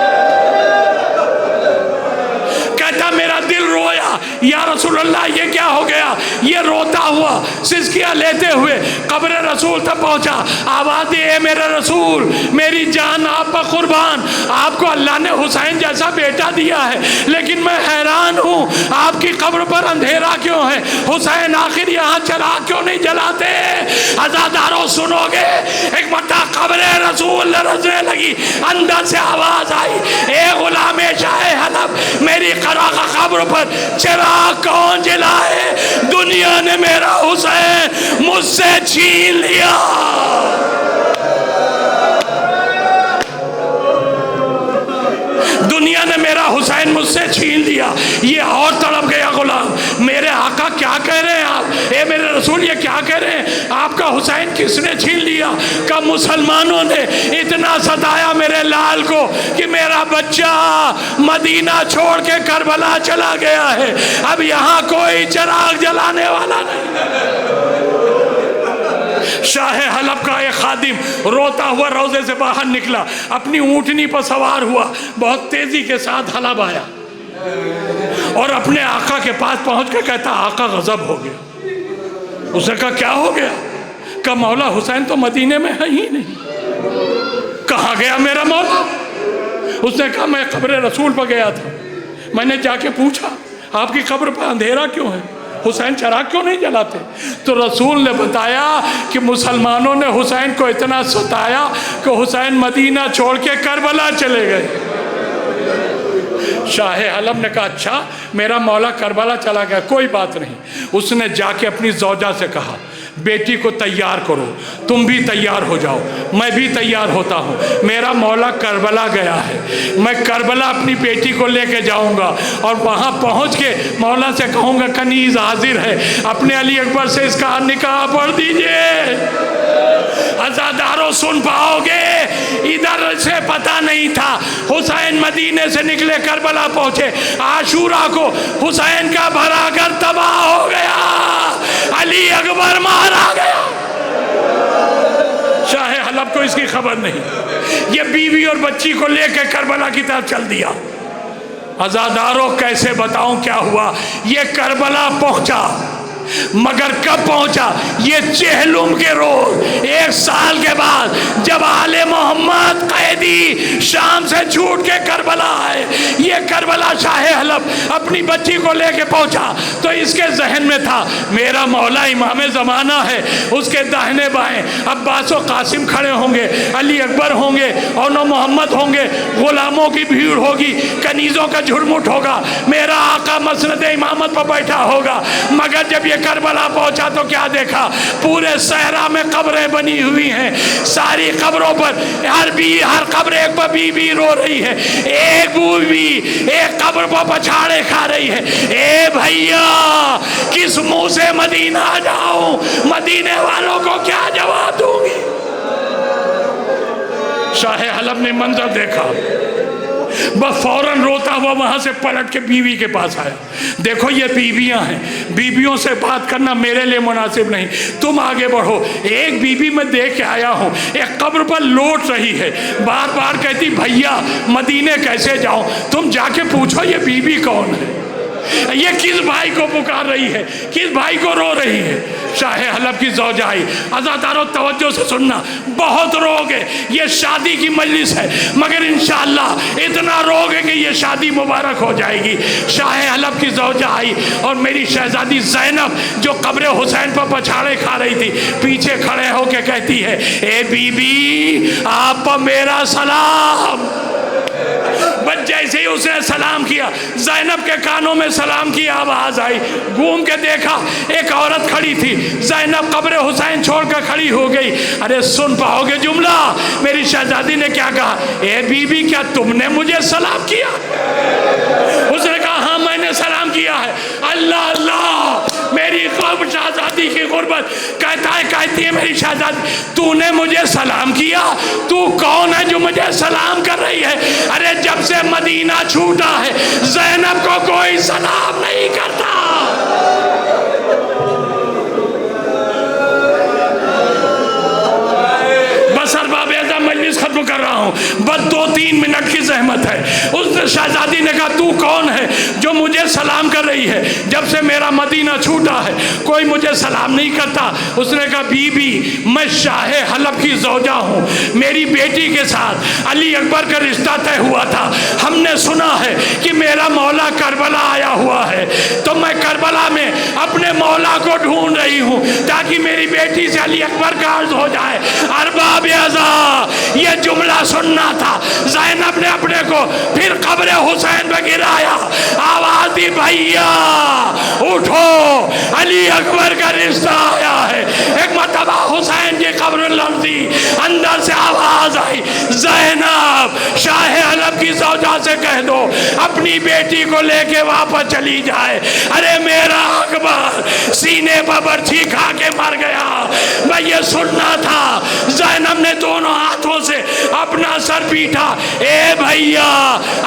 کہتا میرا دل رویا، یا رسول اللہ یہ کیا ہو گیا؟ یہ روتا ہوا سسکیاں لیتے ہوئے قبر رسول تک پہنچا، آواز دے اے میرے رسول، میری جان آپ پر قربان، آپ کو اللہ نے حسین جیسا بیٹا دیا ہے، لیکن میں حیران ہوں آپ کی قبر پر اندھیرا کیوں ہے؟ حسین آخر یہاں چراغ کیوں نہیں جلاتے؟ عزاداروں سنو گے، ایک مرتبہ قبر رسول لرزنے لگی، اندر سے آواز آئی اے غلام شاہ حلب، میری قبر پر چراغ کون جلائے؟ دنیا نے میرا حسین مجھ سے چھین لیا۔ دنیا نے میرا حسین مجھ سے چھین لیا۔ یہ اور تڑپ گیا غلام، میرے آقا کیا کہہ رہے ہیں آپ؟ اے میرے رسول یہ کیا کہہ رہے ہیں؟ آپ کا حسین کس نے چھین لیا؟ کہ مسلمانوں نے اتنا ستایا میرے لال کو کہ میرا بچہ مدینہ چھوڑ کے کربلا چلا گیا ہے، اب یہاں کوئی چراغ جلانے والا نہیں۔ شاہ حلب کا ایک خادم روتا ہوا روضے سے باہر نکلا، اپنی اونٹنی پر سوار ہوا، بہت تیزی کے ساتھ حلب آیا اور اپنے آقا کے پاس پہنچ کے کہتا آقا غضب ہو گیا۔ اس نے کہا کیا ہو گیا؟ کہ مولا حسین تو مدینے میں ہے ہی نہیں، کہاں گیا میرا مولا؟ اس نے کہا میں قبر رسول پر گیا تھا، میں نے جا کے پوچھا آپ کی قبر پر اندھیرا کیوں ہے، حسین چراغ کیوں نہیں جلاتے؟ تو رسول نے بتایا کہ مسلمانوں نے حسین کو اتنا ستایا کہ حسین مدینہ چھوڑ کے کربلا چلے گئے۔ شاہ حلب نے کہا اچھا میرا مولا کربلا چلا گیا، کوئی بات نہیں۔ اس نے جا کے اپنی زوجہ سے کہا بیٹی کو تیار کرو، تم بھی تیار ہو جاؤ، میں بھی تیار ہوتا ہوں، میرا مولا کربلا گیا ہے، میں کربلا اپنی بیٹی کو لے کے جاؤں گا اور وہاں پہنچ کے مولا سے کہوں گا کنیز حاضر ہے، اپنے علی اکبر سے اس کا نکاح پڑھ دیجئے۔ عزاداروں سن پاؤ گے، ادھر سے پتہ نہیں تھا حسین مدینے سے نکلے کربلا پہنچے، عاشورہ کو حسین کا بھرا گھر تباہ ہو گیا، علی اکبر مارا گیا۔ شاہ حلب کو اس کی خبر نہیں، یہ بیوی اور بچی کو لے کے کربلا کی طرف چل دیا۔ عزاداروں کیسے بتاؤں کیا ہوا؟ یہ کربلا پہنچا، مگر کب پہنچا؟ یہ چہلم کے روز 1 سال کے بعد جب آل محمد قیدی شام سے چھوٹ کے کربلا آئے، یہ کربلا شاہ حلب اپنی بچی کو لے کے پہنچا تو اس کے ذہن میں تھا میرا مولا امام زمانہ ہے، اس کے داہنے بائیں عباس و قاسم کھڑے ہوں گے، علی اکبر ہوں گے، اور محمد ہوں گے، غلاموں کی بھیڑ ہوگی، کنیزوں کا جھرمٹ ہوگا، میرا آقا مسند امامت پر بیٹھا ہوگا۔ مگر جب یہ کربلا پہنچا تو کیا دیکھا؟ پورے صحرا میں قبریں بنی ہوئی ہیں، ساری قبروں پر ہر قبر ایک پر بی بی رو رہی ہے، ایک بیوی ایک قبر پر پچھاڑے کھا رہی ہے۔ اے بھیا کس منہ سے مدینہ جاؤں؟ مدینے والوں کو کیا جواب دوں گی؟ شاہ حلب نے منظر دیکھا، بس فوراً روتا ہوا وہاں سے پلٹ کے بیوی کے پاس آیا، دیکھو یہ بیویاں ہیں، بیویوں سے بات کرنا میرے لیے مناسب نہیں، تم آگے بڑھو۔ ایک بیوی میں دیکھ کے آیا ہوں، ایک قبر پر لوٹ رہی ہے، بار بار کہتی بھیا مدینے کیسے جاؤں؟ تم جا کے پوچھو یہ بیوی کون ہے۔ یہ کس بھائی کو پکار رہی ہے، کس بھائی کو رو رہی ہے؟ شاہ حلب کی زوجہ آئی۔ عزادارو توجہ سے سننا، بہت روگے، یہ شادی کی مجلس ہے مگر انشاءاللہ اتنا روگے کہ یہ شادی مبارک ہو جائے گی۔ شاہ حلب کی زوجہ آئی اور میری شہزادی زینب جو قبر حسین پر پچھاڑے کھا رہی تھی پیچھے کھڑے ہو کے کہتی ہے، اے بی بی آپ پر میرا سلام۔ بس جیسے ہی اس نے سلام کیا، زینب کے کانوں میں سلام کی آواز آئی، گھوم کے دیکھا ایک عورت کھڑی تھی، زینب قبر حسین چھوڑ کر کھڑی ہو گئی۔ ارے سن پاؤ گے جملہ، میری شہزادی نے کیا کہا، اے بی بی کیا تم نے مجھے سلام کیا؟ اس نے کہا ہاں میں نے سلام کیا ہے۔ اللہ اللہ، میری خوب شہزادی کی غربت، کہتی ہے میری شہزادی تو نے مجھے سلام کیا؟ تو کون ہے جو مجھے سلام کر رہی ہے؟ ارے جب سے مدینہ چھوٹا ہے زینب کو کوئی سلام نہیں کرتا۔ بس ارباب اعظم مجلس ختم کر رہا ہوں، بس 2-3 منٹ کی زحمت ہے۔ اس شہزادی نے کہا تو کون ہے جو مجھے سلام کر رہی ہے؟ جب سے میرا مدینہ چھوٹا ہے کوئی مجھے سلام نہیں کرتا۔ اس نے کہا بی بی میں شاہ حلب کی زوجہ ہوں، میری بیٹی کے ساتھ علی اکبر کا رشتہ طے ہوا تھا، ہم نے سنا ہے کہ میرا مولا کربلا آیا ہوا ہے، تو میں کربلا میں اپنے مولا کو ڈھونڈ رہی ہوں تاکہ میری بیٹی سے علی اکبر کا عرض ہو جائے۔ ارباب اعظم یہ جملہ سننا تھا۔ زینب نے اپنے کو پھر قبر حسین پہ گرایا، آواز دی بھائیا اٹھو علی اکبر کا رشتہ آیا ہے۔ ایک مرتبہ حسین کی قبر لرزی، اندر سے آواز آئی زینب شاہ حلب کی زوجہ سے کہہ دو اپنی بیٹی کو لے کے واپس چلی جائے۔ ارے میرا اکبر سینے پر برچھی کھا کے مر گیا۔ میں یہ سننا تھا۔ زینب نے دونوں ہاتھوں سے اپنا سر پیٹا، اے بھائیا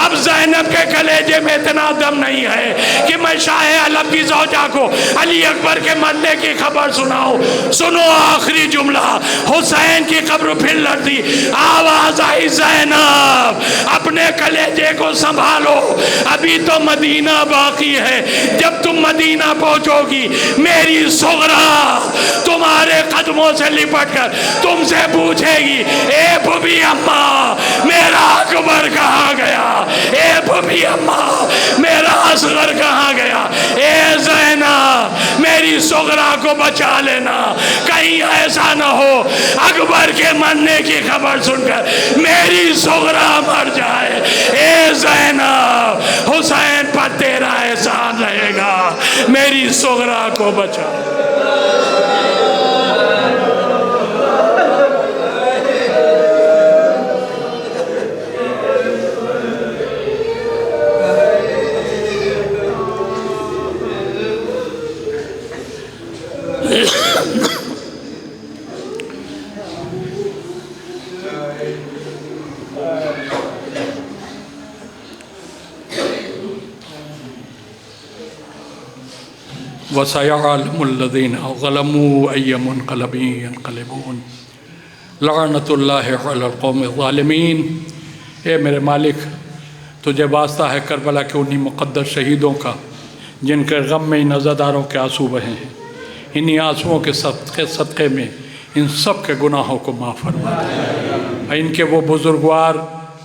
اب زینب کے کلیجے میں اتنا دم نہیں ہے کہ میں شاہ حلب کی زوجہ کو علی اکبر کے مرنے کی خبر سناؤں۔ سنو آخری جملہ، حسین کی قبر پھر لڑتی، آواز آئی زینب اپنے کلیجے کو سنبھالو، ابھی تو مدینہ باقی ہے، جب تم مدینہ پہنچو گی میری صغرا تمہارے قدموں سے لپٹ کر تم سے پوچھے گی، اے بھوبی اماں میرا اکبر کہاں گیا؟ اے بھوبی اماں میرا اصغر کہاں گیا؟ اے زینب میری صغرا کو بچا لینا، کہیں ایسا نہ ہو اکبر کے مرنے کی خبر سن کر میری صغرا مر جائے۔ اے زینب حسین پر تیرا احسان رہے گا، میری صغرا کو بچا۔ وَسَيَعْلَمُ الَّذِينَ ظَلَمُوا أَيَّ مُنْقَلَبٍ يَنْقَلِبُونَ لَعْنَةُ اللَّهِ عَلَى الْقَوْمِ الظَّالِمِينَ۔ اے میرے مالک تجھے واسطہ ہے کربلا کے انہی مقدس شہیدوں کا جن کے غم میں ان عزاداروں کے آنسو بہے ہیں، انہی آنسوؤں کے صدقے میں ان سب کے گناہوں کو معاف فرما دے۔ ان کے وہ بزرگوار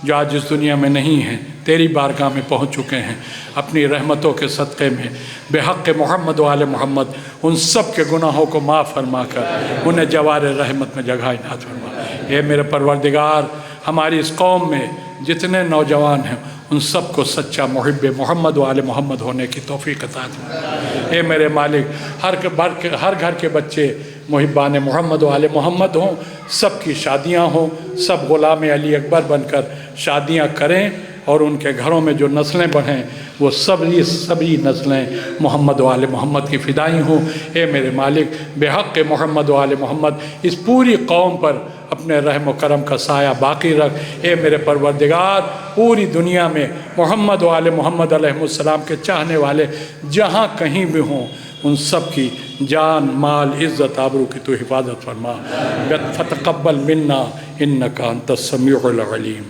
جو آج اس دنیا میں نہیں ہیں تیری بارگاہ میں پہنچ چکے ہیں، اپنی رحمتوں کے صدقے میں بے حق محمد و آل محمد ان سب کے گناہوں کو معاف فرما کر انہیں جوار رحمت میں جگہ عنایت فرما۔ اے میرے پروردگار ہماری اس قوم میں جتنے نوجوان ہیں ان سب کو سچا محب محمد و آل محمد ہونے کی توفیق عطا فرما۔ اے میرے مالک ہر گھر کے بچے محبان محمد و آل محمد ہوں، سب کی شادیاں ہوں، سب غلام علی اکبر بن کر شادیاں کریں اور ان کے گھروں میں جو نسلیں بڑھیں وہ سبھی نسلیں محمد و آل محمد کی فدائی ہوں۔ اے میرے مالک بے حق محمد و آل محمد اس پوری قوم پر اپنے رحم و کرم کا سایہ باقی رکھ۔ اے میرے پروردگار پوری دنیا میں محمد و آل محمد علیہ السلام کے چاہنے والے جہاں کہیں بھی ہوں ان سب کی جان مال عزت آبرو کی تو حفاظت فرما۔ فتقبل منا انک انت السمیع العلیم۔